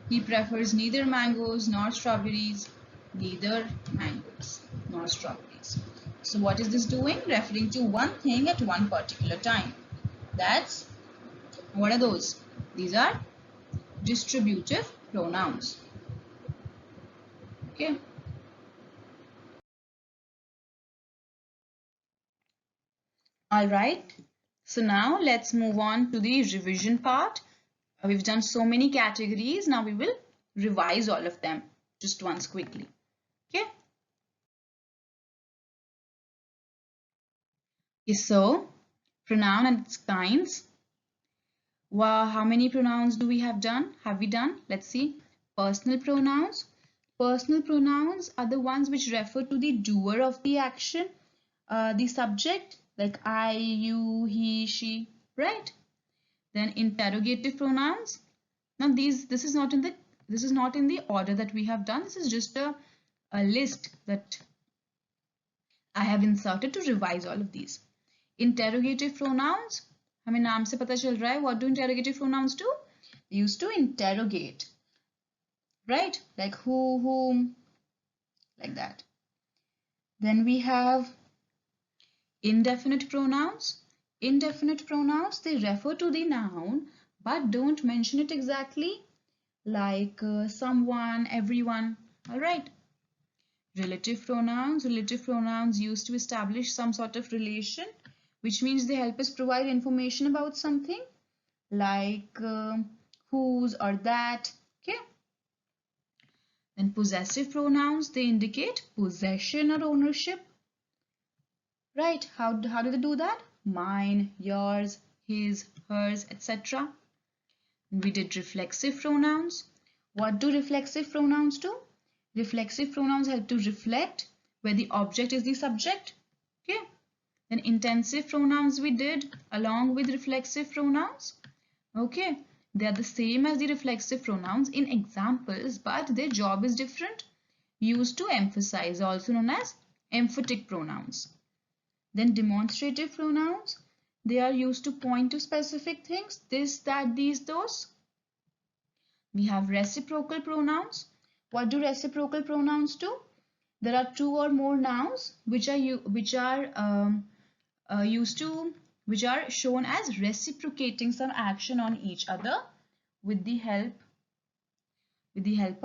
He prefers neither mangoes nor strawberries. Neither mangoes nor strawberries. So what is this doing? Referring to one thing at one particular time. That's, what are those? These are distributive pronouns. Okay. All right. So now let's move on to the revision part. We've done so many categories. Now we will revise all of them just once quickly. Okay. So pronoun and its kinds. Wow, how many pronouns do we have done? Have we done? Let's see. Personal pronouns. Personal pronouns are the ones which refer to the doer of the action, the subject, like I, you, he, she, right? Then interrogative pronouns. Now this is not in the order that we have done. This is just a list that I have inserted to revise all of these. Interrogative pronouns, हमें नाम से पता चल रहा है. What do interrogative pronouns do? They used to interrogate, right? Like who, whom, like that. Then we have indefinite pronouns. Indefinite pronouns, they refer to the noun but don't mention it exactly, like someone, everyone. All right. Relative pronouns. Relative pronouns used to establish some sort of relation, which means they help us provide information about something, like whose or that. Okay. Then possessive pronouns, they indicate possession or ownership. Right? How do they do that? Mine, yours, his, hers, etc. We did reflexive pronouns. What do reflexive pronouns do? Reflexive pronouns help to reflect where the object is the subject. Okay. Then intensive pronouns we did along with reflexive pronouns. Okay. They are the same as the reflexive pronouns in examples, but their job is different. Used to emphasize, also known as emphatic pronouns. Then demonstrative pronouns. They are used to point to specific things. This, that, these, those. We have reciprocal pronouns. What do reciprocal pronouns do? there are two or more nouns which are used to which are shown as reciprocating some action on each other with the help with the help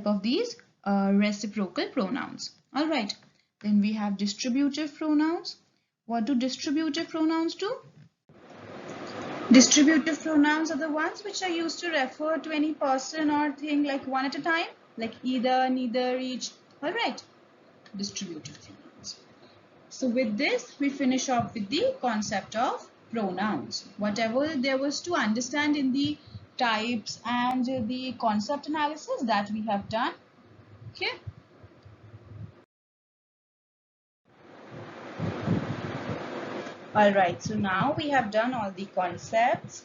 of these reciprocal pronouns. All right, then we have distributive pronouns. What do distributive pronouns do? Distributive pronouns are the ones which are used to refer to any person or thing like one at a time, like either, neither, each. All right, distributive pronouns. So with this, we finish off with the concept of pronouns. Whatever there was to understand in the types and the concept analysis that we have done. Okay. All right, so now we have done all the concepts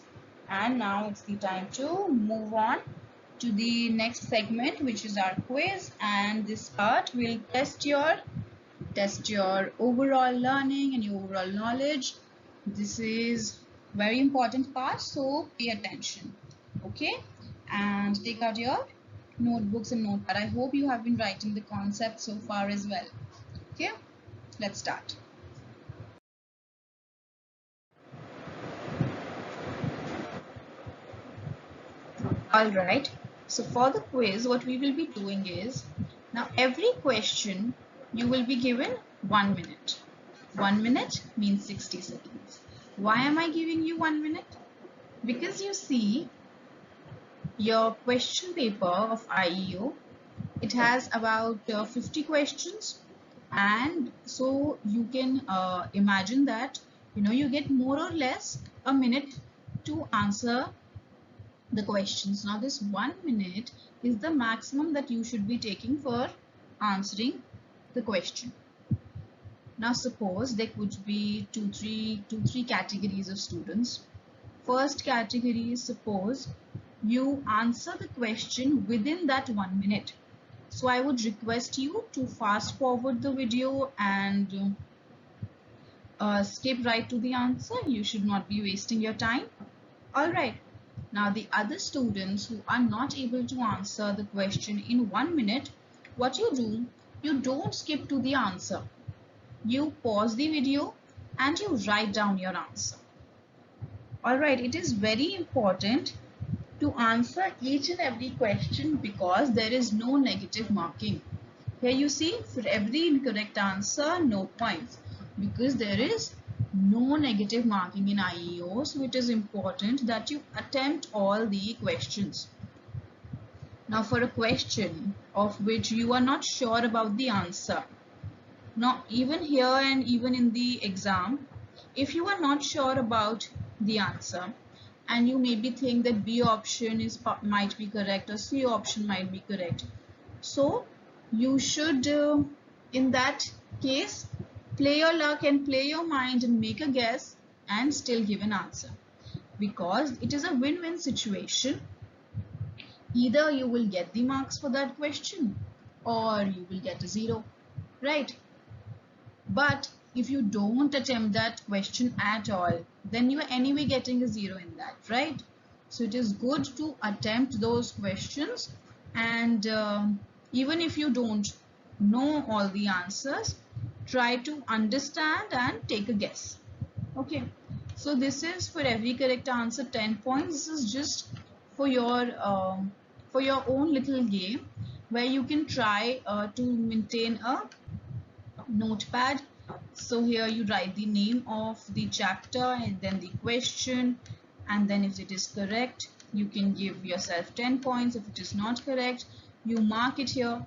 and now it's the time to move on to the next segment, which is our quiz, and this part will test your overall learning and your overall knowledge. This is very important part, so pay attention. Okay, and take out your notebooks and notepad. I hope you have been writing the concept so far as well. Okay, let's start. All right, so for the quiz, what we will be doing is, now every question you will be given 1 minute. 1 minute means 60 seconds. Why am I giving you 1 minute? Because you see, your question paper of IEO, it has about 50 questions, and so you can imagine that you get more or less a minute to answer the questions. Now this 1 minute is the maximum that you should be taking for answering the question. Now suppose there could be two, three categories of students. First category is, suppose you answer the question within that 1 minute. So I would request you to fast forward the video and skip right to the answer. You should not be wasting your time. All right. Now the other students who are not able to answer the question in 1 minute, what you do, you don't skip to the answer. You pause the video and you write down your answer. Alright, it is very important to answer each and every question because there is no negative marking. Here you see, for every incorrect answer, no points, because there is no negative marking in IEO, so it is important that you attempt all the questions. Now for a question of which you are not sure about the answer, now even here and even in the exam, if you are not sure about the answer and you maybe think that B option might be correct or C option might be correct, so you should in that case play your luck and play your mind and make a guess and still give an answer, because it is a win-win situation. Either you will get the marks for that question or you will get a 0, right? But if you don't attempt that question at all, then you are anyway getting a 0 in that, right? So it is good to attempt those questions, and even if you don't know all the answers, try to understand and take a guess. Okay, so this is for every correct answer 10 points. This is just for your own little game where you can try to maintain a notepad. So here you write the name of the chapter and then the question, and then if it is correct you can give yourself 10 points. If it is not correct, you mark it here.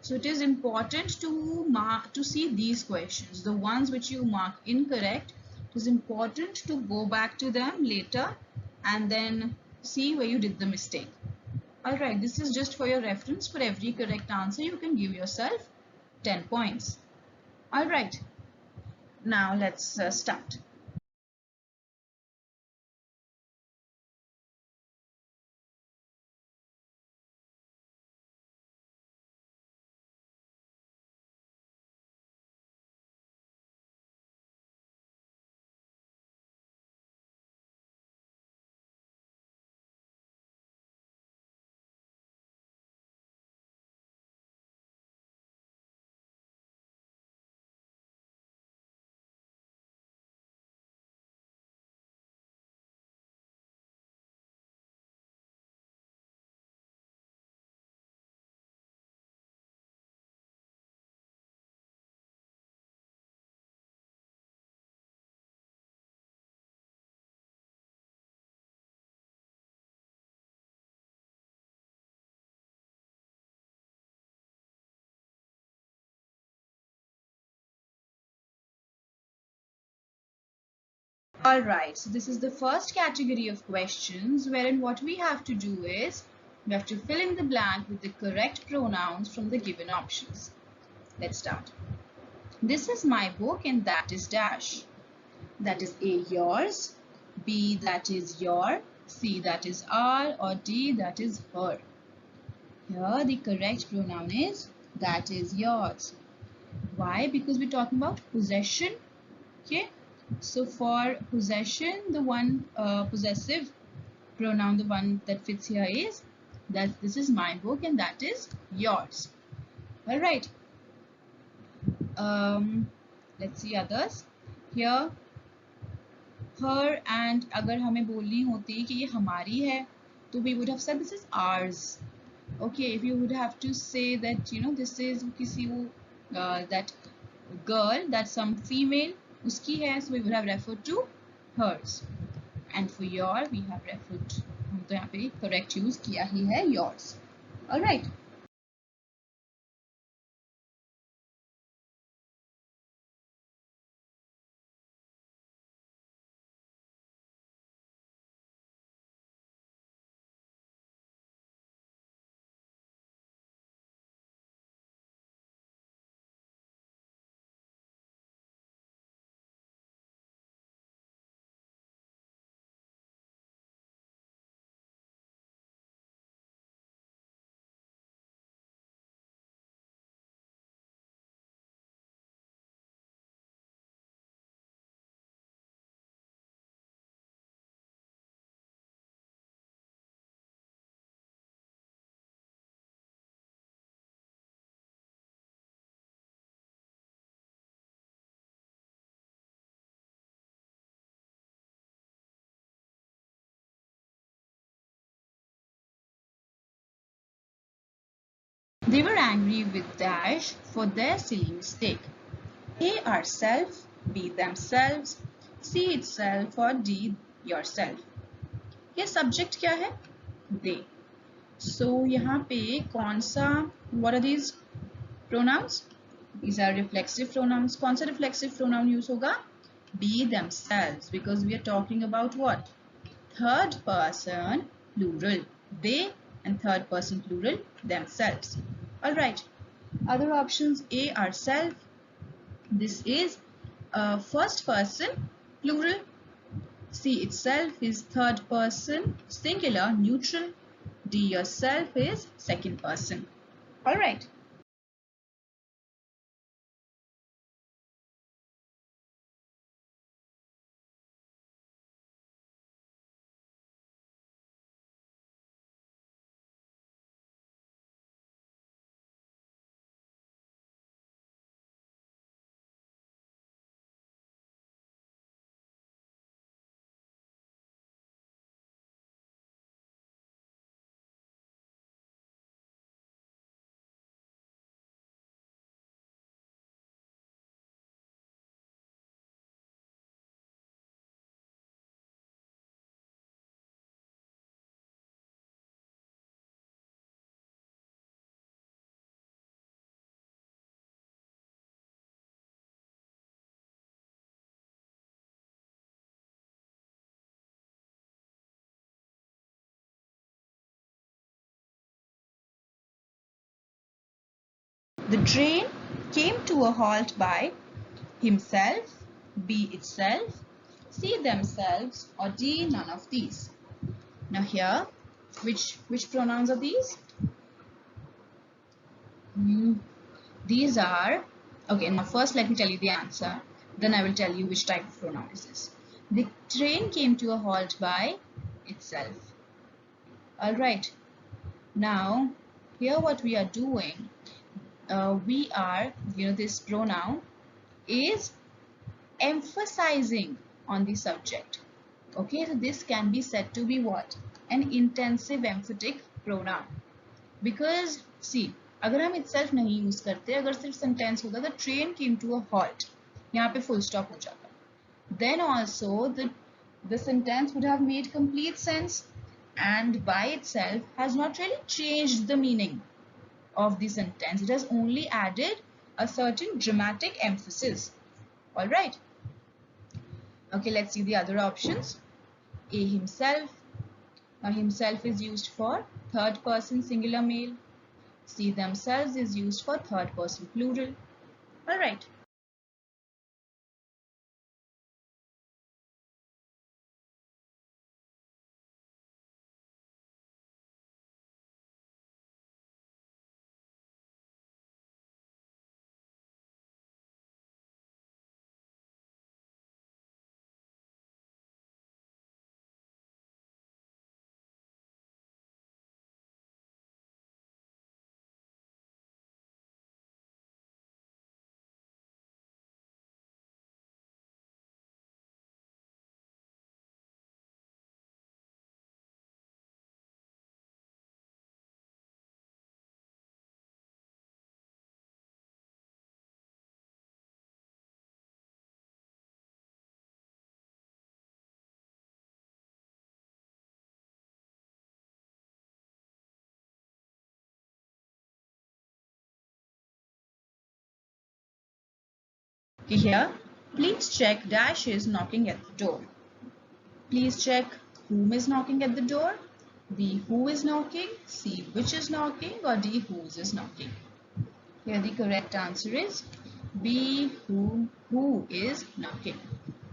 So it is important to see these questions, the ones which you mark incorrect. It is important to go back to them later and then see where you did the mistake. Alright, this is just for your reference. For every correct answer you can give yourself 10 points. Alright, now let's start. Alright, so this is the first category of questions wherein what we have to do is we have to fill in the blank with the correct pronouns from the given options. Let's start. This is my book and that is dash. That is A, yours, B, that is your, C, that is our, or D, that is her. Here the correct pronoun is that is yours. Why? Because we're talking about possession. Okay. So for possession, the one possessive pronoun, the one that fits here is that this is my book and that is yours. All right. Let's see others. Here, her and अगर हमें बोलनी होती कि ये हमारी है, तो we would have said this is ours. Okay, if you would have to say that this is किसी that girl, that's some female, उसकी है, so we would have referred to hers. And for your, we have referred to, हम तो यहाँ पे correct use किया ही है yours. All right. They were angry with Dash for their silly mistake. A, ourself, B, themselves, C, itself, or D, yourself. ये subject क्या है? They. So यहाँ पे कौन सा? What are these pronouns? These are reflexive pronouns. कौन सा reflexive pronoun use होगा? Be, themselves, because we are talking about what? Third person plural. They, and third person plural themselves. All right. Other options: A, ourself. This is first person plural. C, itself is third person singular neutral. D, yourself is second person. All right. The train came to a halt by himself, B, itself, C, themselves, or D, none of these. Now here, which pronouns are these? These are, okay, now first let me tell you the answer. Then I will tell you which type of pronoun is this. The train came to a halt by itself. Alright. Now, here what we are doing, we are, this pronoun is emphasizing on the subject. Okay, so this can be said to be what? An intensive emphatic pronoun. Because, see, अगर हम itself नहीं use करते, अगर सिर्फ sentence होता, the train came to a halt, यहाँ पे full stop हो जाता. Then also the sentence would have made complete sense and by itself has not really changed the meaning of the sentence. It has only added a certain dramatic emphasis. All right. Okay, let's see the other options. A, himself. Now himself is used for third person singular male. C, themselves is used for third person plural. Alright. Here, please check dash is knocking at the door. Please check whom is knocking at the door. B, who is knocking. C, which is knocking. Or D, whose is knocking. Here the correct answer is B, who is knocking.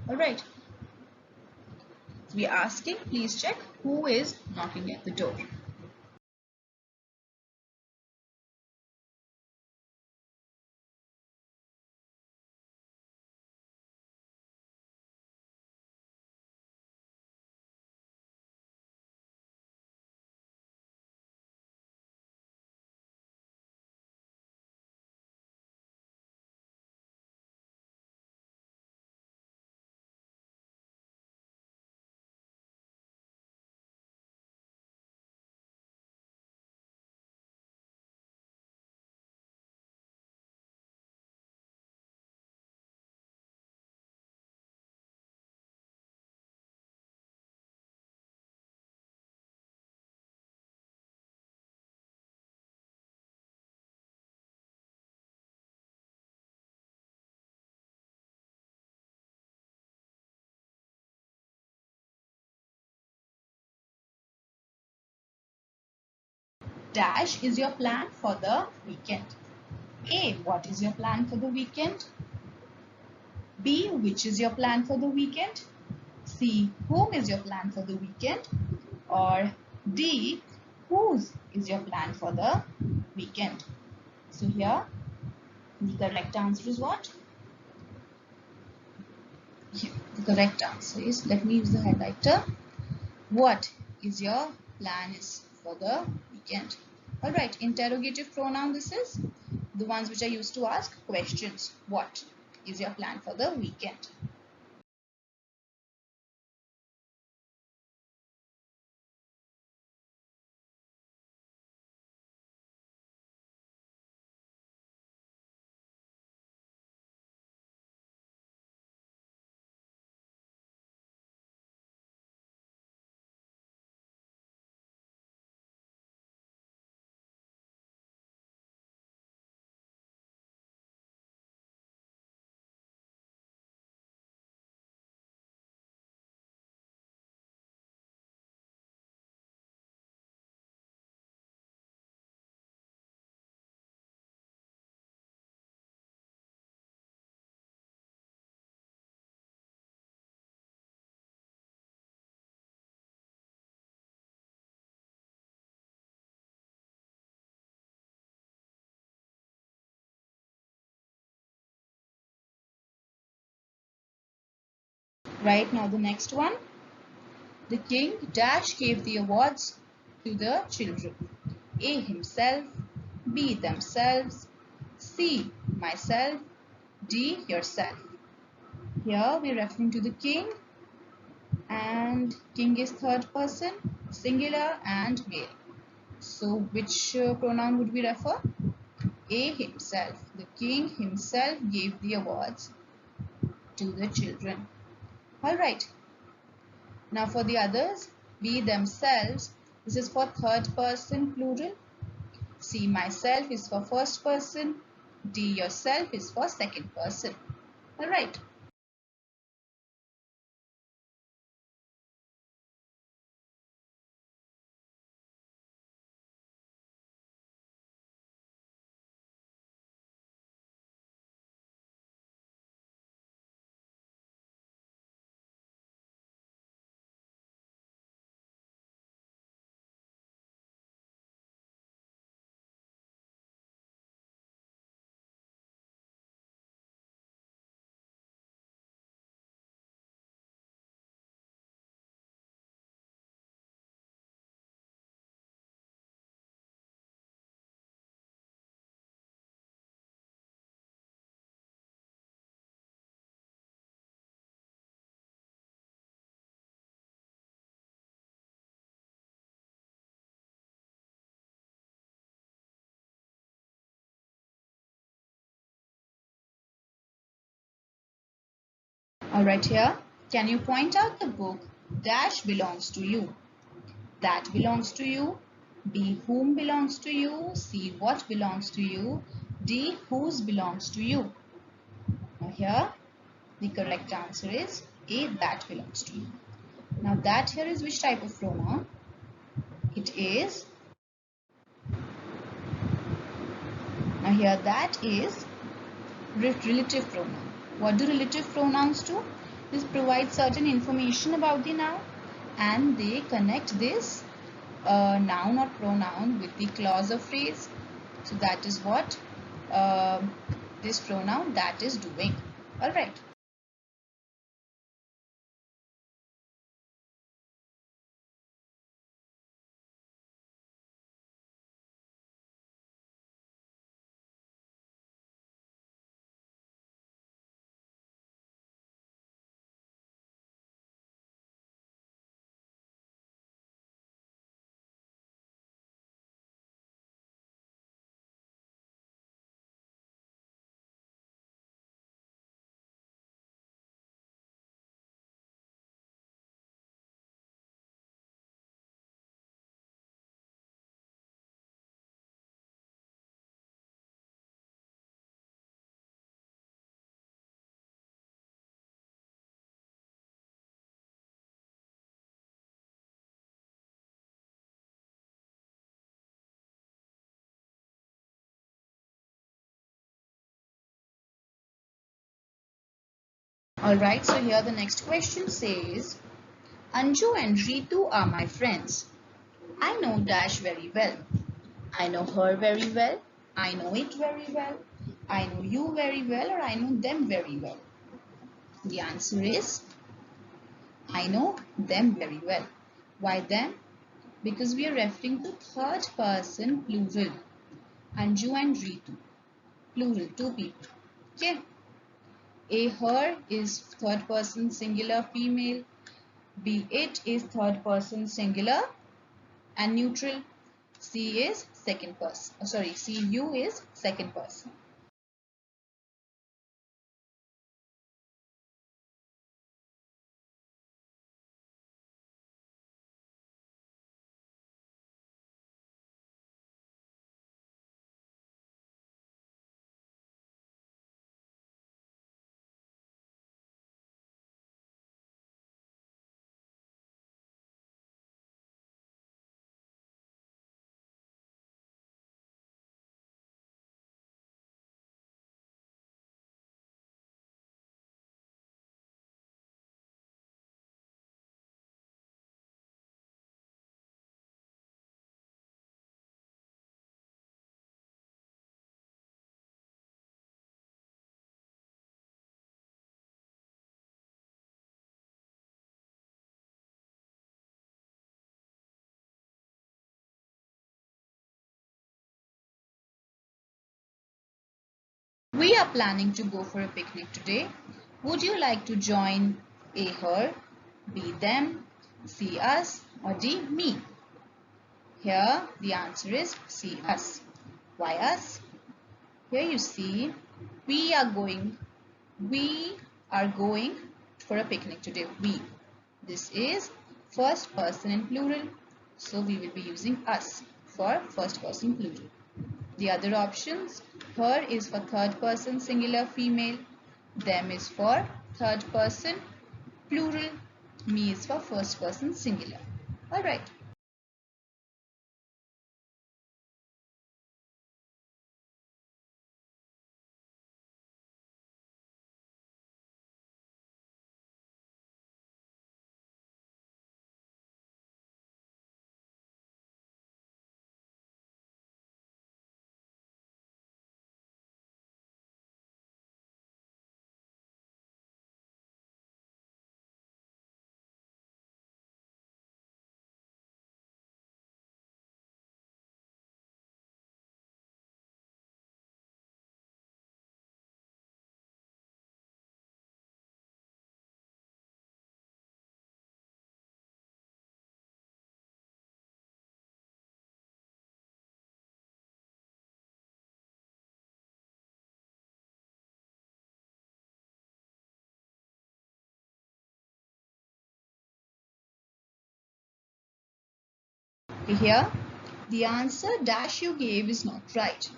Alright. So we are asking, please check who is knocking at the door. Dash is your plan for the weekend. A, what is your plan for the weekend? B, which is your plan for the weekend? C, whom is your plan for the weekend? Or D, whose is your plan for the weekend? So here, the correct answer is what? Here, the correct answer is, let me use the highlighter. What is your plan is for the weekend? Alright, interrogative pronoun this is. The ones which are used to ask questions. What is your plan for the weekend? Right, now the next one. The king dash gave the awards to the children. A, himself. B, themselves. C, myself. D, yourself. Here we are referring to the king, and king is third person, singular and male. So which pronoun would we refer? A, himself. The king himself gave the awards to the children. Alright. Now for the others, B, themselves. This is for third person plural. C, myself is for first person. D, yourself is for second person. Alright. Alright, here, can you point out the book dash belongs to you? That belongs to you. B, whom belongs to you? C, what belongs to you? D, whose belongs to you? Now here, the correct answer is A, that belongs to you. Now that here is which type of pronoun? It is, now here that is relative pronoun. What do relative pronouns do? This provides certain information about the noun and they connect this noun or pronoun with the clause or phrase. So that is what this pronoun that is doing. Alright. Alright, so here the next question says, Anju and Ritu are my friends. I know Dash very well. I know her very well. I know it very well. I know you very well, or I know them very well. The answer is I know them very well. Why them? Because we are referring to third person plural. Anju and Ritu. Plural, two people. Okay. A, her is third person singular female. B, it is third person singular and neutral. C is second person. C, you is second person. We are planning to go for a picnic today. Would you like to join? A, her, B, them, C, us, or D, me? Here the answer is C, us. Why us? Here you see we are going for a picnic today. We. This is first person in plural. So we will be using us for first person plural. The other options, her is for third person singular female, them is for third person plural, me is for first person singular. Alright. Here, the answer dash you gave is not right.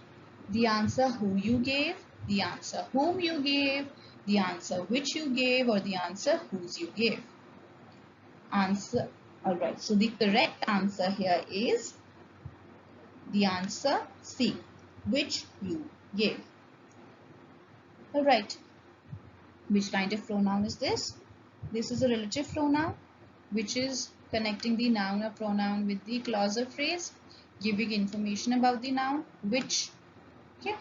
The answer who you gave, the answer whom you gave, the answer which you gave, or the answer whose you gave. Answer. Alright, so the correct answer here is the answer C, which you gave. Alright, which kind of pronoun is this? This is a relative pronoun, which is connecting the noun or pronoun with the clause or phrase, giving information about the noun, which. Okay.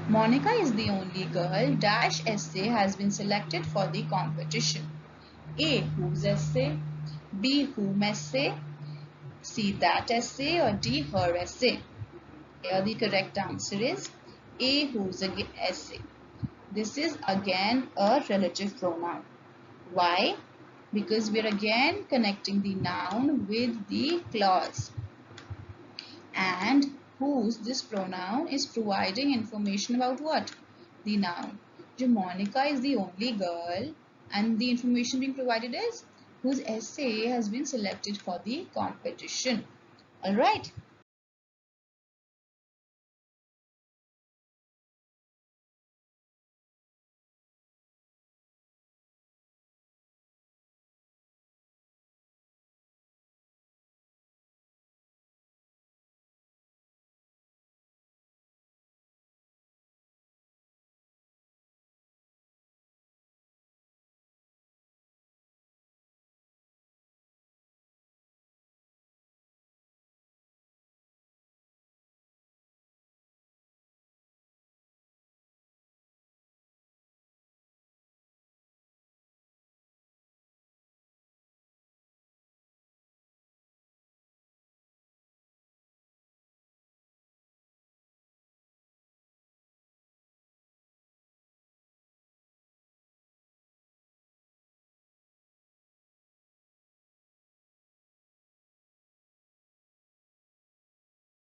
Monica is the only girl dash essay has been selected for the competition. A. Whose essay? B. Whom essay? C. That essay, or D. Her essay? Here the correct answer is A. Whose essay. This is again a relative pronoun. Why? Because we are again connecting the noun with the clause. And whose, this pronoun, is providing information about what? The noun. So Monica is the only girl, and the information being provided is whose essay has been selected for the competition. Alright.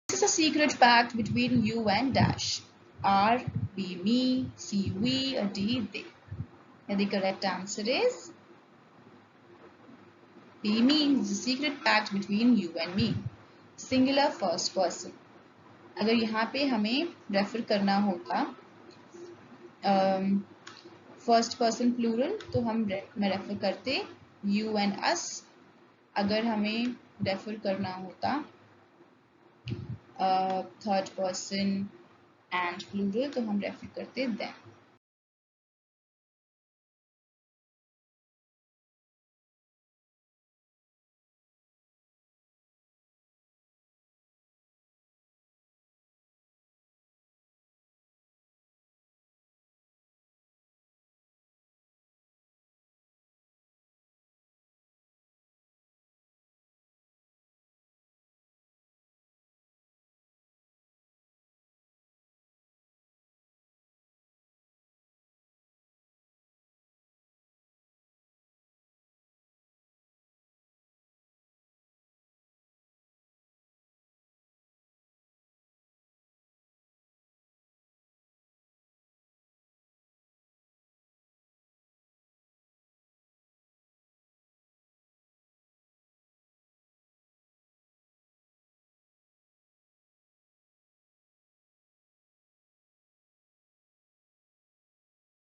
This is a secret pact between you and dash. R, B, me, C, we, or D, they. And the correct answer is B, me is a secret pact between you and me. Singular first person. अगर यहाँ पे हमें refer करना होता first person plural तो हम में refer करते यू एंड अस. अगर हमें रेफर करना होता थर्ड पर्सन एंड प्लूरल तो हम रेफर करते them.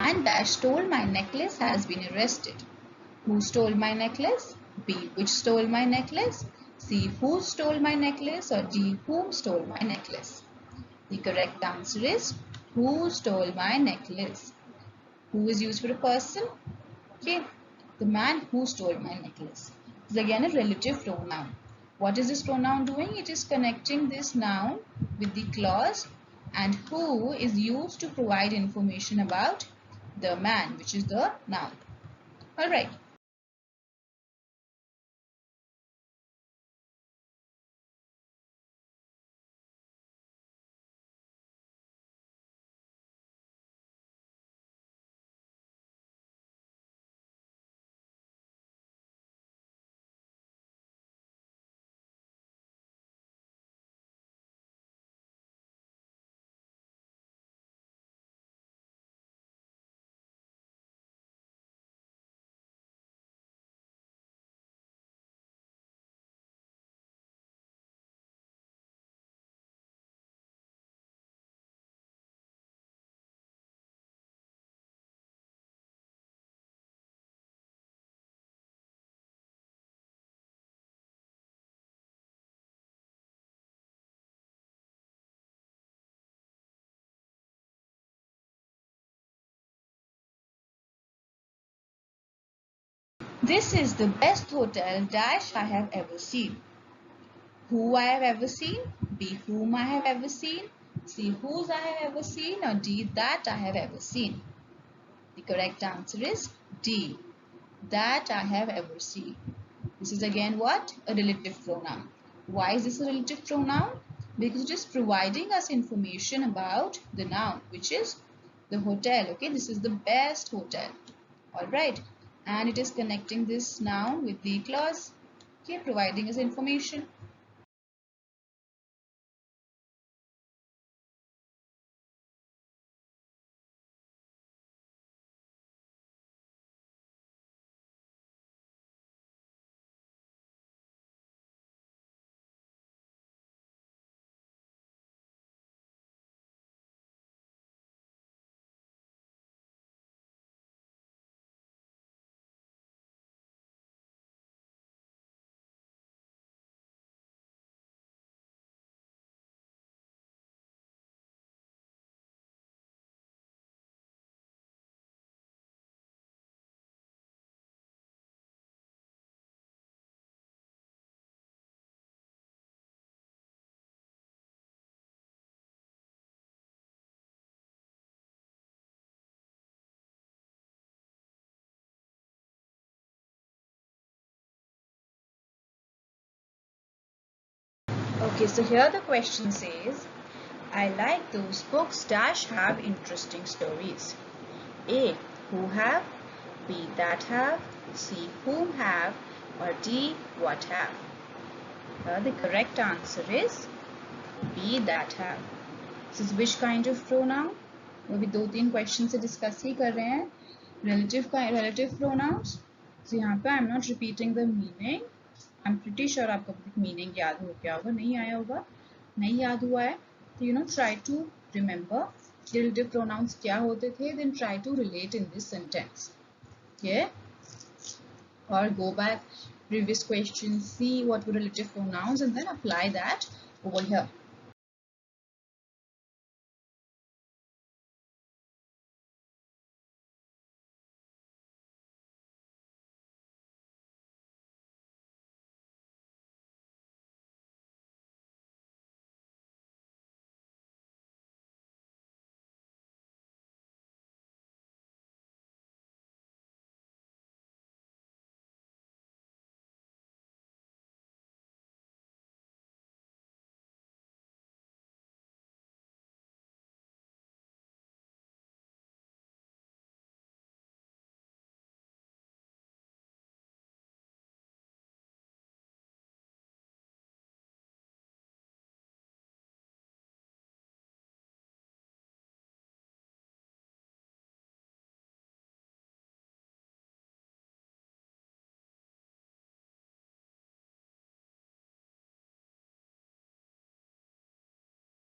And dash stole my necklace has been arrested. Who stole my necklace? B. Which stole my necklace? C. Who stole my necklace? Or D. Whom stole my necklace? The correct answer is who stole my necklace. Who is used for a person? Okay, the man who stole my necklace. This is again a relative pronoun. What is this pronoun doing? It is connecting this noun with the clause, and who is used to provide information about the man, which is the noun. Alright. This is the best hotel dash I have ever seen. Who I have ever seen, B. Whom I have ever seen, C. Whose I have ever seen, or D. That I have ever seen. The correct answer is D. That I have ever seen. This is again what? A relative pronoun. Why is this a relative pronoun? Because it is providing us information about the noun, which is the hotel. Okay, this is the best hotel. Alright. And it is connecting this noun with the clause. Okay, providing us information. Okay, so here the question says, I like those books dash have interesting stories. A. Who have, B. That have, C. Whom have, or D. What have. The correct answer is B. That have. This is which kind of pronoun? वो भी 2-3 question से discuss ही कर रहे हैं. Relative pronouns. So यहाँ पे I'm not repeating the meaning. I'm pretty sure आपको meaning याद हो गया होगा, नहीं आया होगा, नहीं याद हुआ है तो try to remember relative pronouns क्या होते थे, then try to relate in this sentence. Okay, or go back previous questions, see what were relative pronouns, and then apply that over here.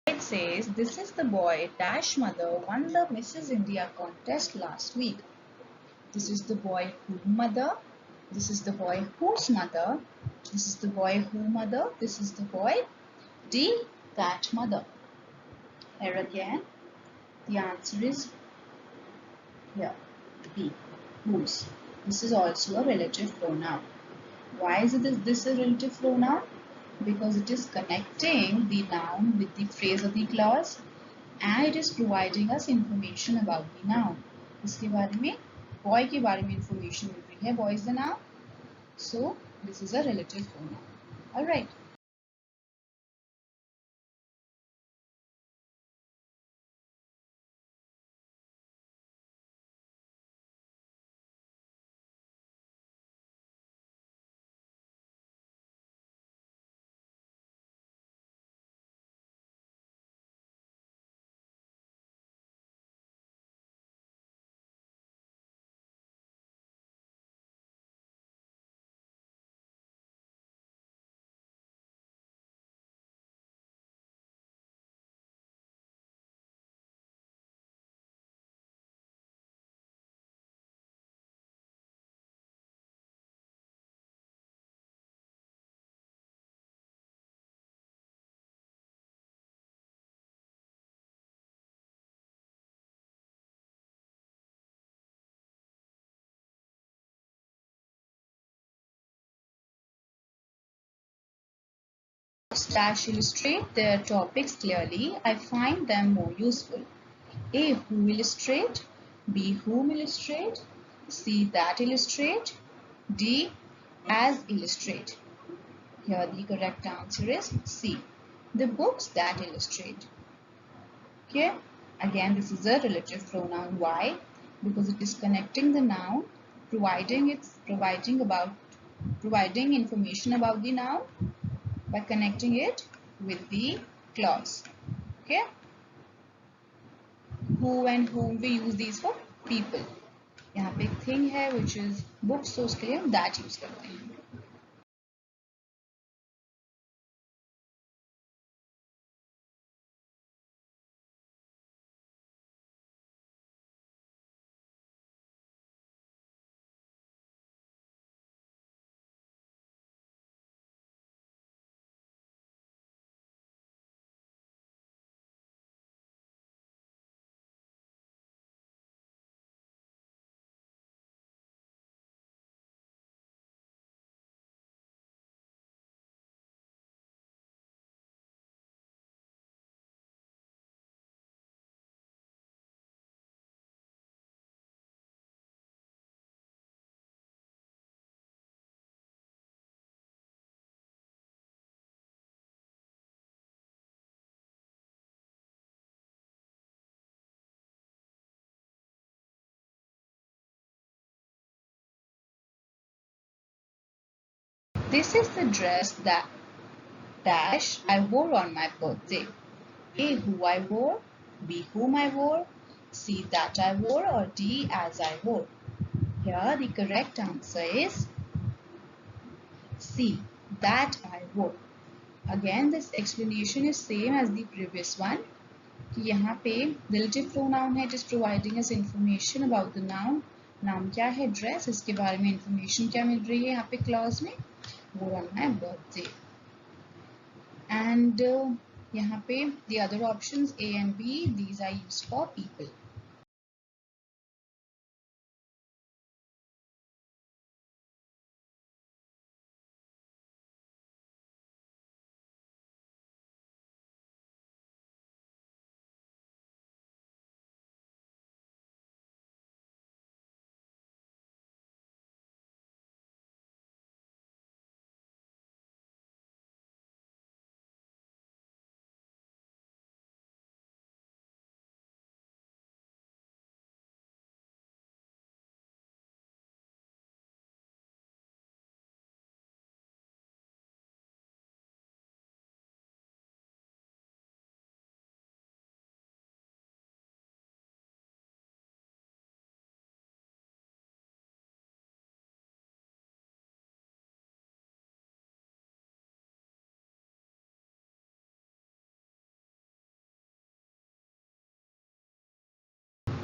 It says, this is the boy dash mother won the Mrs. India contest last week. This is the boy whose mother, this is the boy whose mother, This is the boy who mother. This is the boy. D. That mother. Here again, the answer is here. B. Whose. This is also a relative pronoun. Why is this a relative pronoun? Because it is connecting the noun with the phrase or the clause and it is providing us information about the noun. इसके बारे में boy के बारे में information मिल रही है. Boy is the noun. So this is a relative pronoun. Alright. Slash illustrate their topics clearly. I find them more useful. A. Who illustrate. B. Whom illustrate. C. That illustrate. D. As illustrate. Here the correct answer is C. The books that illustrate. Okay. Again, this is a relative pronoun. Why? Because it is connecting the noun, providing information about the noun by connecting it with the clause. Okay. Who and whom we use these for people. यहाँ पे एक thing है which is books, so उसके लिए हम that use करते हैं. This is the dress that dash I wore on my birthday. A. Who I wore. B. Whom I wore. C. That I wore. Or D. As I wore. Here the correct answer is C. That I wore. Again, this explanation is same as the previous one. कि यहाँ पे relative pronoun है, it is providing us information about the noun. नाम क्या है? Dress. इसके बारे में information क्या मिल रही है यहाँ पे clause में? Wore on my birthday. And यहाँ पे the other options A and B, these are used for people.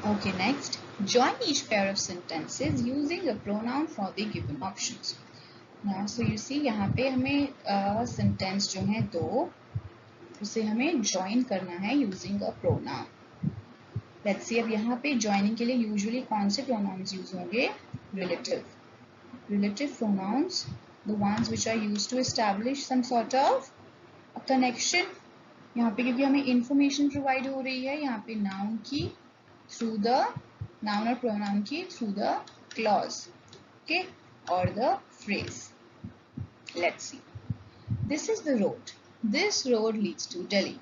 Okay, next, join each pair of sentences using a pronoun for the given options. Now so you see यहाँ पे हमें sentence जो है दो उसे हमें ज्वाइन करना है using a pronoun. Let's see अब यहाँ पे ज्वाइनिंग के लिए यूजुअली कौन से प्रोनाउंस यूज होंगे? Relative. Relative pronouns, the ones which are used to establish some sort of a connection. यहाँ पे क्योंकि हमें information provide हो रही है यहाँ पे noun की through the noun और pronoun की through the clause, okay, or the phrase. Let's see. This is the road. This road leads to Delhi.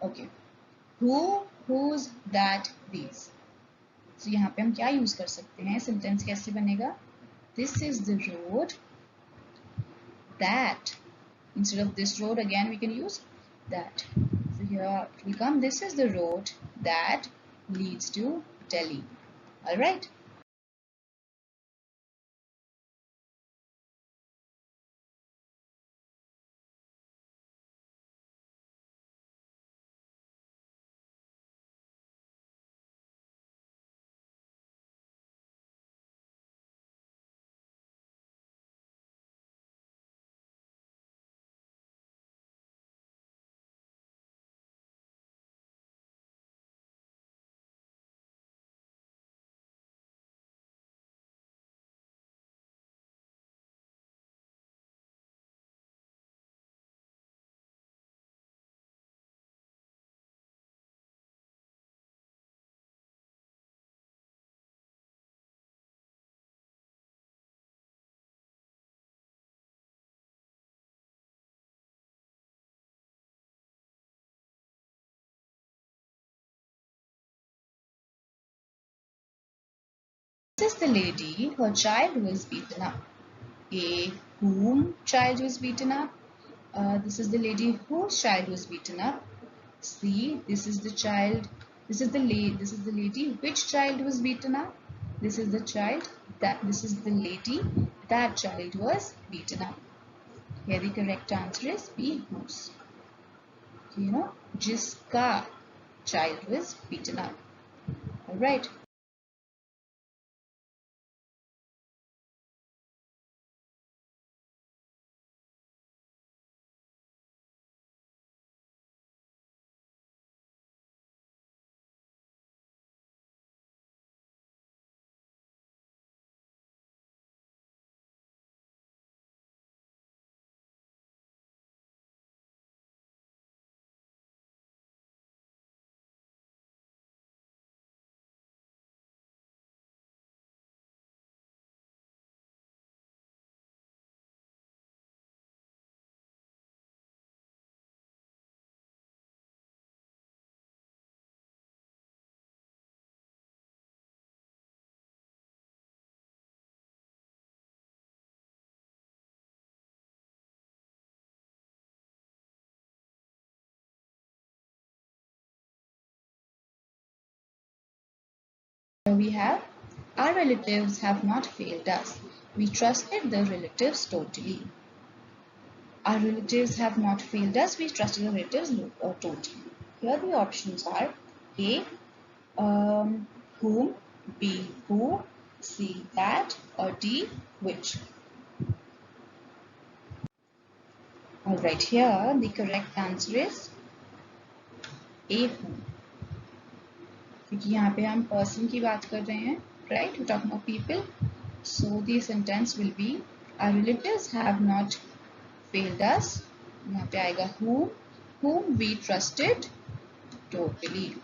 Okay. Who, whose, that, these. So यहाँ पे हम क्या यूज कर सकते हैं? सेंटेंस कैसे बनेगा? This is the road that, instead of this road again we can use that. So here it will come, this is the road that leads to Delhi. Alright. This is the lady, her child was beaten up. A, whom child was beaten up? This is the lady whose child was beaten up. C, this is the child, this is the lady which child was beaten up. This is the child that, this is the lady that child was beaten up. Here the correct answer is B, whose. You know, jiska child was beaten up. Alright. Here we have, our relatives have not failed us. We trusted the relatives totally. Our relatives have not failed us. We trusted the relatives totally. Here the options are A, whom, B, who, C, that, or D, which. Alright, here the correct answer is A, whom. क्योंकि यहाँ पे हम person की बात कर रहे हैं, right? We're talking about people. So the sentence will be, our relatives have not failed us. यहाँ पे आएगा whom we trusted totally.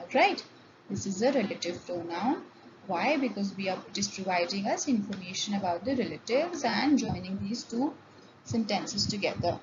Alright, this is a relative pronoun. Why? Because it is providing us information about the relatives and joining these two sentences together.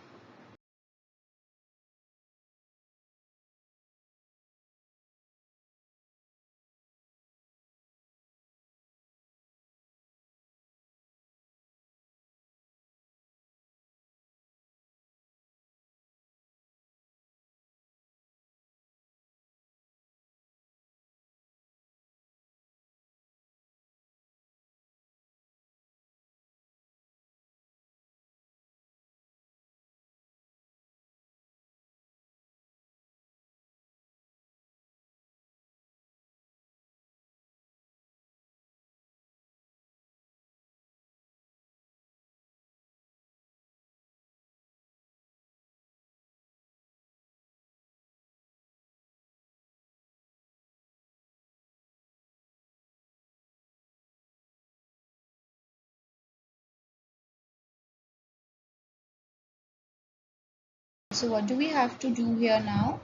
So what do we have to do here now?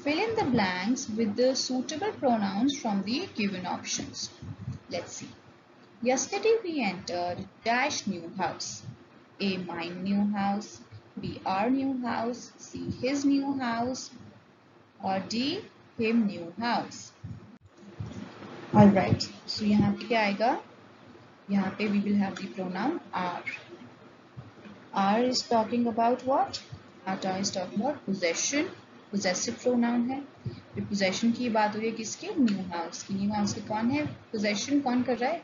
Fill in the blanks with the suitable pronouns from the given options. Let's see. Yesterday we entered dash new house. A, mine new house. B, our new house. C, his new house. Or D, him new house. Alright, so यहाँ पे क्या आएगा? यहाँ पे we will have the pronoun are. Are is talking about what? Are is talking about possession. Possessive pronoun है. फिर possession की बात हो रही है किसकी? New house की. New house के कौन है? Possession कौन कर रहा है?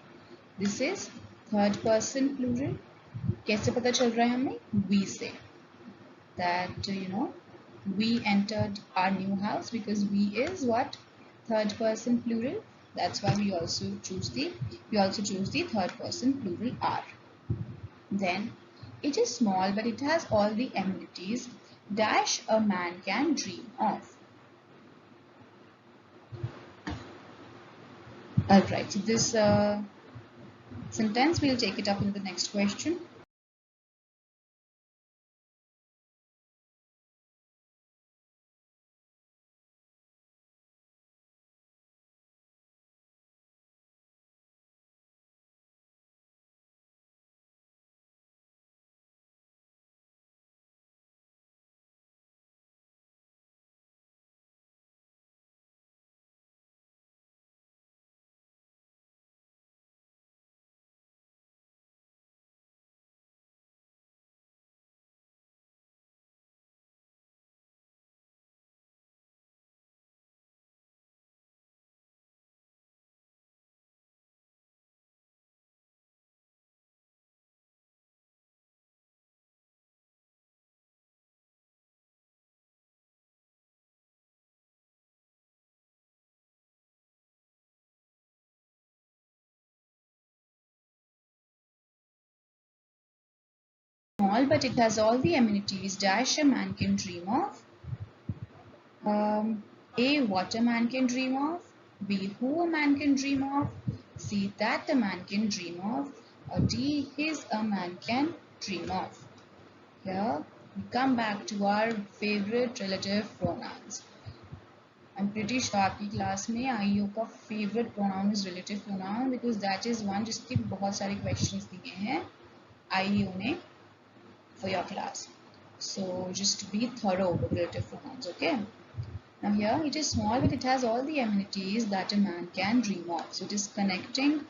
This is third person plural. कैसे पता चल रहा है हमें? We से. That we entered our new house because we is what? Third person plural. That's why we also choose the third person plural are. Then it is small but it has all the amenities dash a man can dream of. Alright, so this sentence we'll take it up in the next question. Small but it has all the amenities dash a man can dream of. A, what a man can dream of. B, who a man can dream of. C, that a man can dream of. Or D, his a man can dream of. Here we come back to our favorite relative pronouns. I'm pretty sure आपकी class में IO का favorite pronoun is relative pronoun because that is one जिसके बहुत सारे questions दिए हैं IO ने for your class. So just be thorough with relative pronouns, okay? Now here it is small but it has all the amenities that a man can dream of. So it is connecting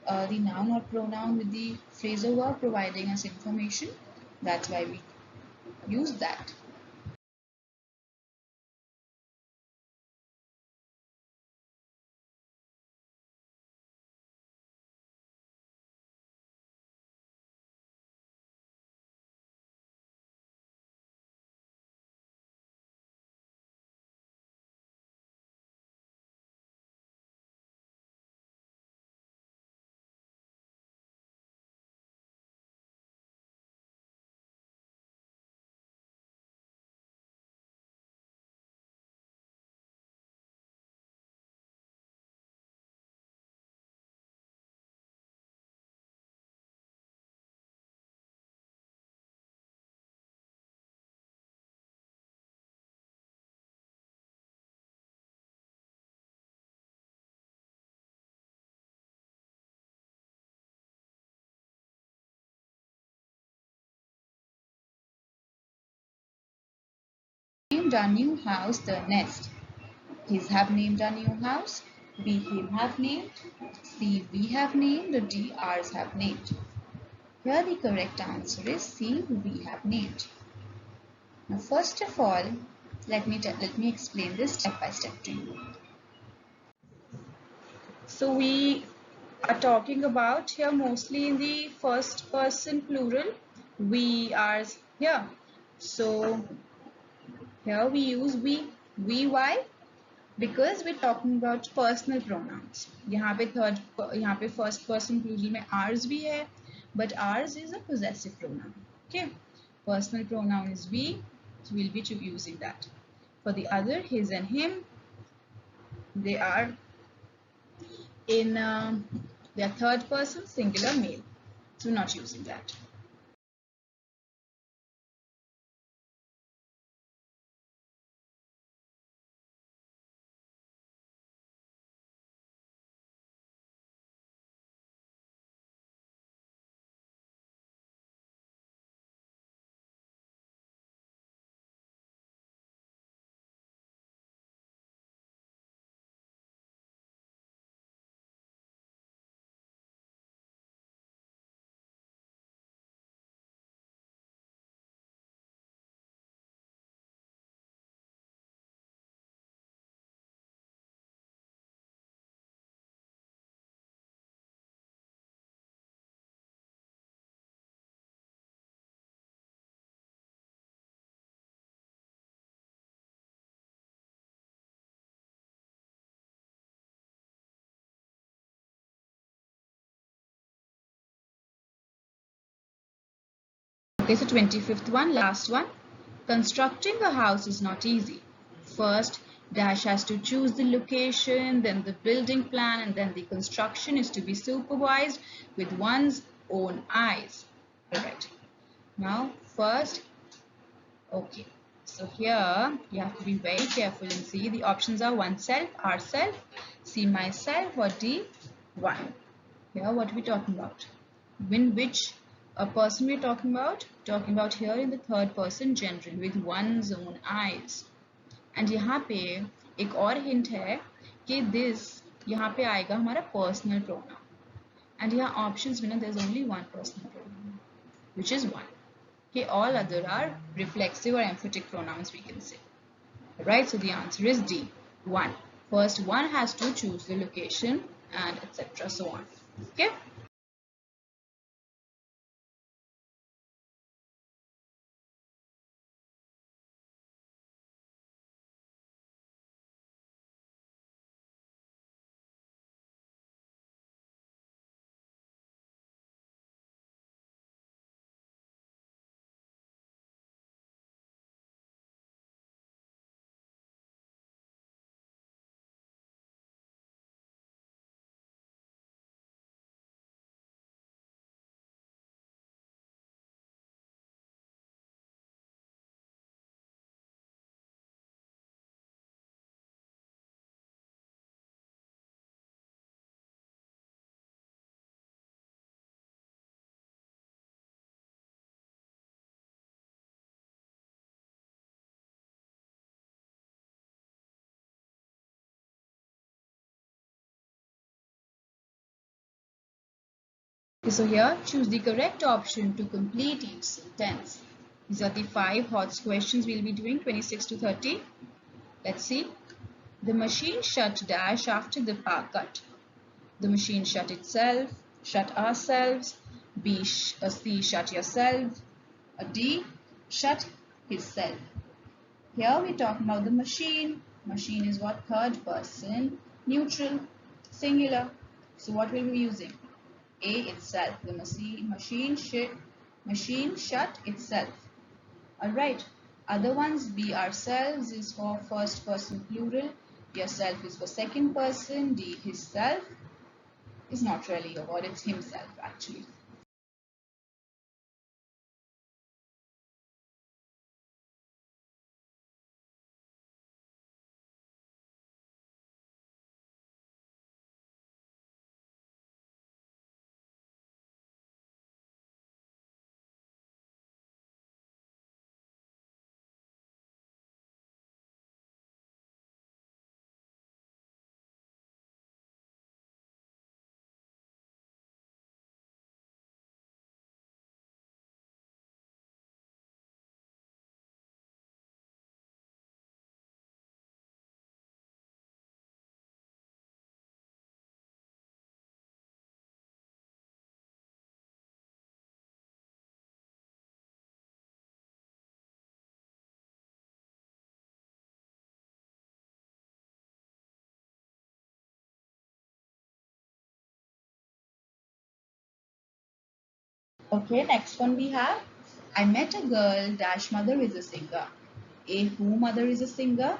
the noun or pronoun with the phrasal verb providing us information. That's why we use that. Named our new house the nest. His have named our new house. B, him have named. C, we have named. Or D, ours have named. Here the correct answer is C, we have named. Now first of all, let me explain this step by step to you. So we are talking about here mostly in the first person plural. We, ours here. So here we use we. We, why? Because we're talking about personal pronouns. यहाँ पे first person plural में ours भी है, but ours is a possessive pronoun. Okay, personal pronoun is we, so we'll be using that. For the other, his and him, they are in their third person singular male, so we're not using that. Okay, so 25th one, last one. Constructing a house is not easy. First, Dash has to choose the location, then the building plan, and then the construction is to be supervised with one's own eyes. Alright. Now, first, okay. So here, you have to be very careful and see. The options are oneself, ourself, C, myself, or D, one. Here, what are we talking about? In which a person we're talking about? Talking about here in the third person general with one's own eyes. And यहाँ पे एक और hint है कि this यहाँ पे आएगा हमारा personal pronoun. And यहाँ options में ना there's only one personal pronoun, which is one. Okay, all other are reflexive or emphatic pronouns we can say. Right, so the answer is D, one. First one has to choose the location and etc. so on. Okay. So here, choose the correct option to complete each sentence. These are the 5 HOTS questions we'll be doing, 26 to 30. Let's see. The machine shut dash after the power cut. The machine shut itself, shut ourselves. B, C, shut yourself. D, shut himself. Here we're talking about the machine. Machine is what? Third person, neutral, singular. So what will we be using? A, itself. The machine shut itself. Alright. Other ones, B, ourselves is for first person plural. Yourself is for second person. D, himself is not really a word, it's himself actually. Okay, next one we have. I met a girl dash mother is a singer. A, who mother is a singer.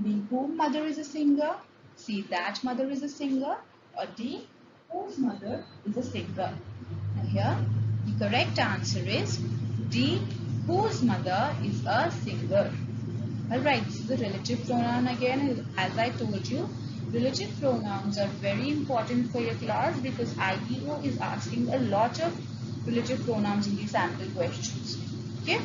B, whom mother is a singer. C, that mother is a singer. Or D, whose mother is a singer. Now here the correct answer is D, whose mother is a singer. Alright, this is the relative pronoun again. As I told you, relative pronouns are very important for your class because IEO is asking a lot of relative pronouns in the sample questions. Okay.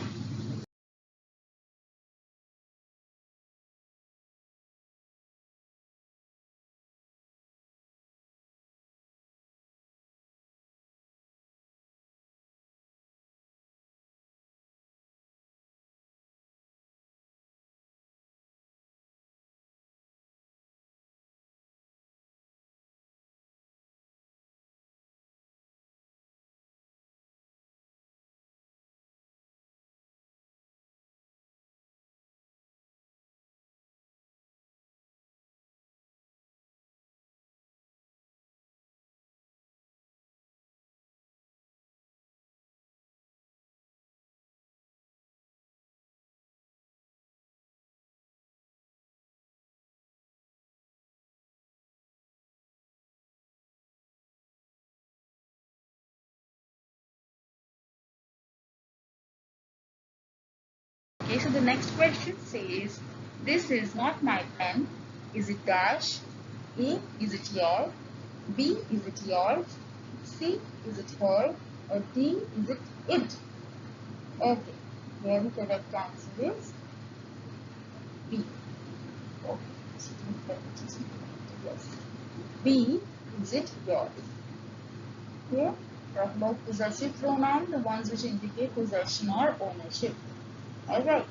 Okay, so the next question says, this is not my pen. Is it dash? A, is it your? B, is it yours? C, is it her? Or D, is it it? Okay, here the correct answer is B. Okay, yes. B, is it yours? Here, talk about possessive pronoun, the ones which indicate possession or ownership. Alright.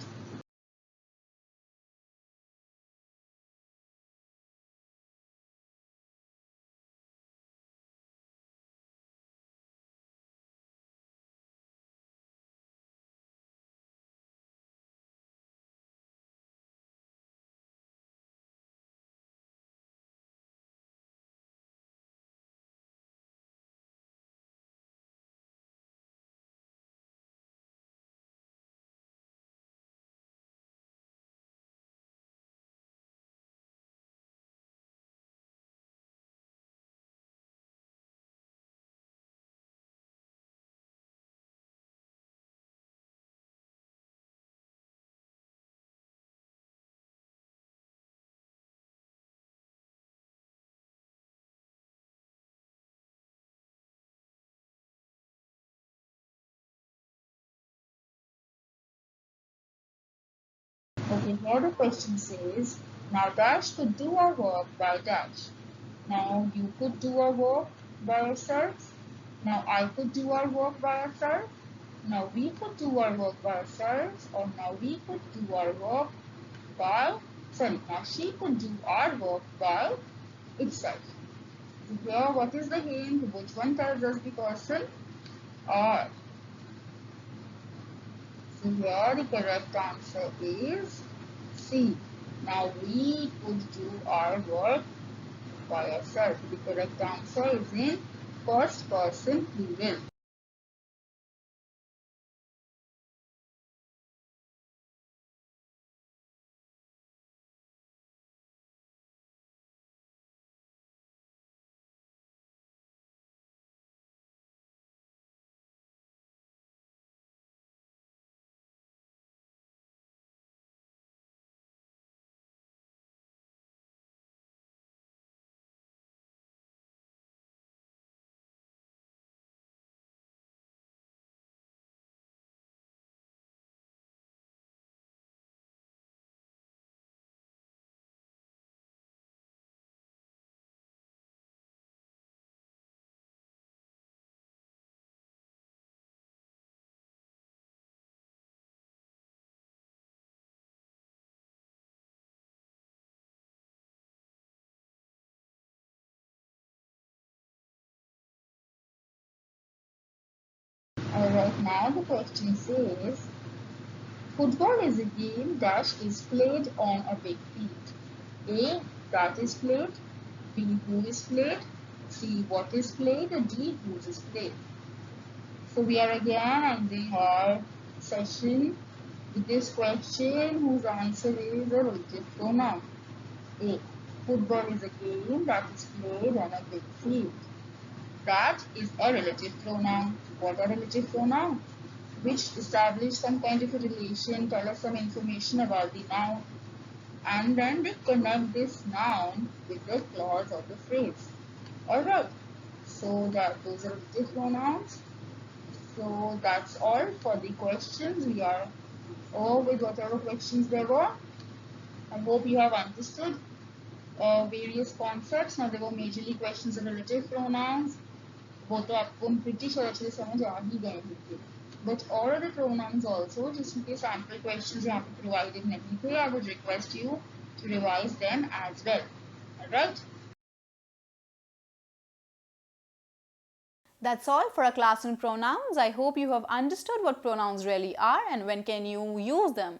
Okay, here the question says, now dash could do our work by dash. Now you could do our work by ourselves. Now I could do our work by ourselves. Now we could do our work by ourselves. Or now we could do our work by, now she could do our work by itself. So here what is the hint? Which one tells us the person? Or. So here the correct answer is C. Now we could do our work by ourselves. The correct answer is in first person plural. Alright, now the question says, football is a game that is played on a big field. A, that is played. B, who is played. C, what is played. Or D, whose is played. So we are again ending our session with this question whose answer is a relative pronoun. A, football is a game that is played on a big field. That is a relative pronoun. What are relative pronouns? Which establish some kind of a relation, tell us some information about the noun, and then they connect this noun with the clause or the phrase. Alright, so those are relative pronouns. So that's all for the questions. We are over with whatever questions there were. I hope you have understood various concepts. Now there were majorly questions of relative pronouns. वो तो आपको pretty sure अच्छे से समझ आ ही गए होंगे. But all other pronouns also, just in case sample questions यहाँ पे provided नहीं थे, I would request you to revise them as well. Alright? That's all for our class on pronouns. I hope you have understood what pronouns really are and when can you use them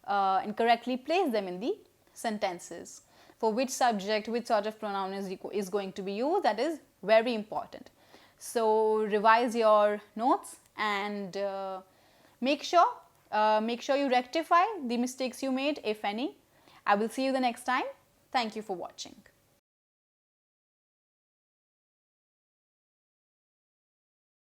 and correctly place them in the sentences. For which subject, which sort of pronoun is going to be used, that is very important. So revise your notes and make sure you rectify the mistakes you made, if any. I will see you the next time. Thank you for watching.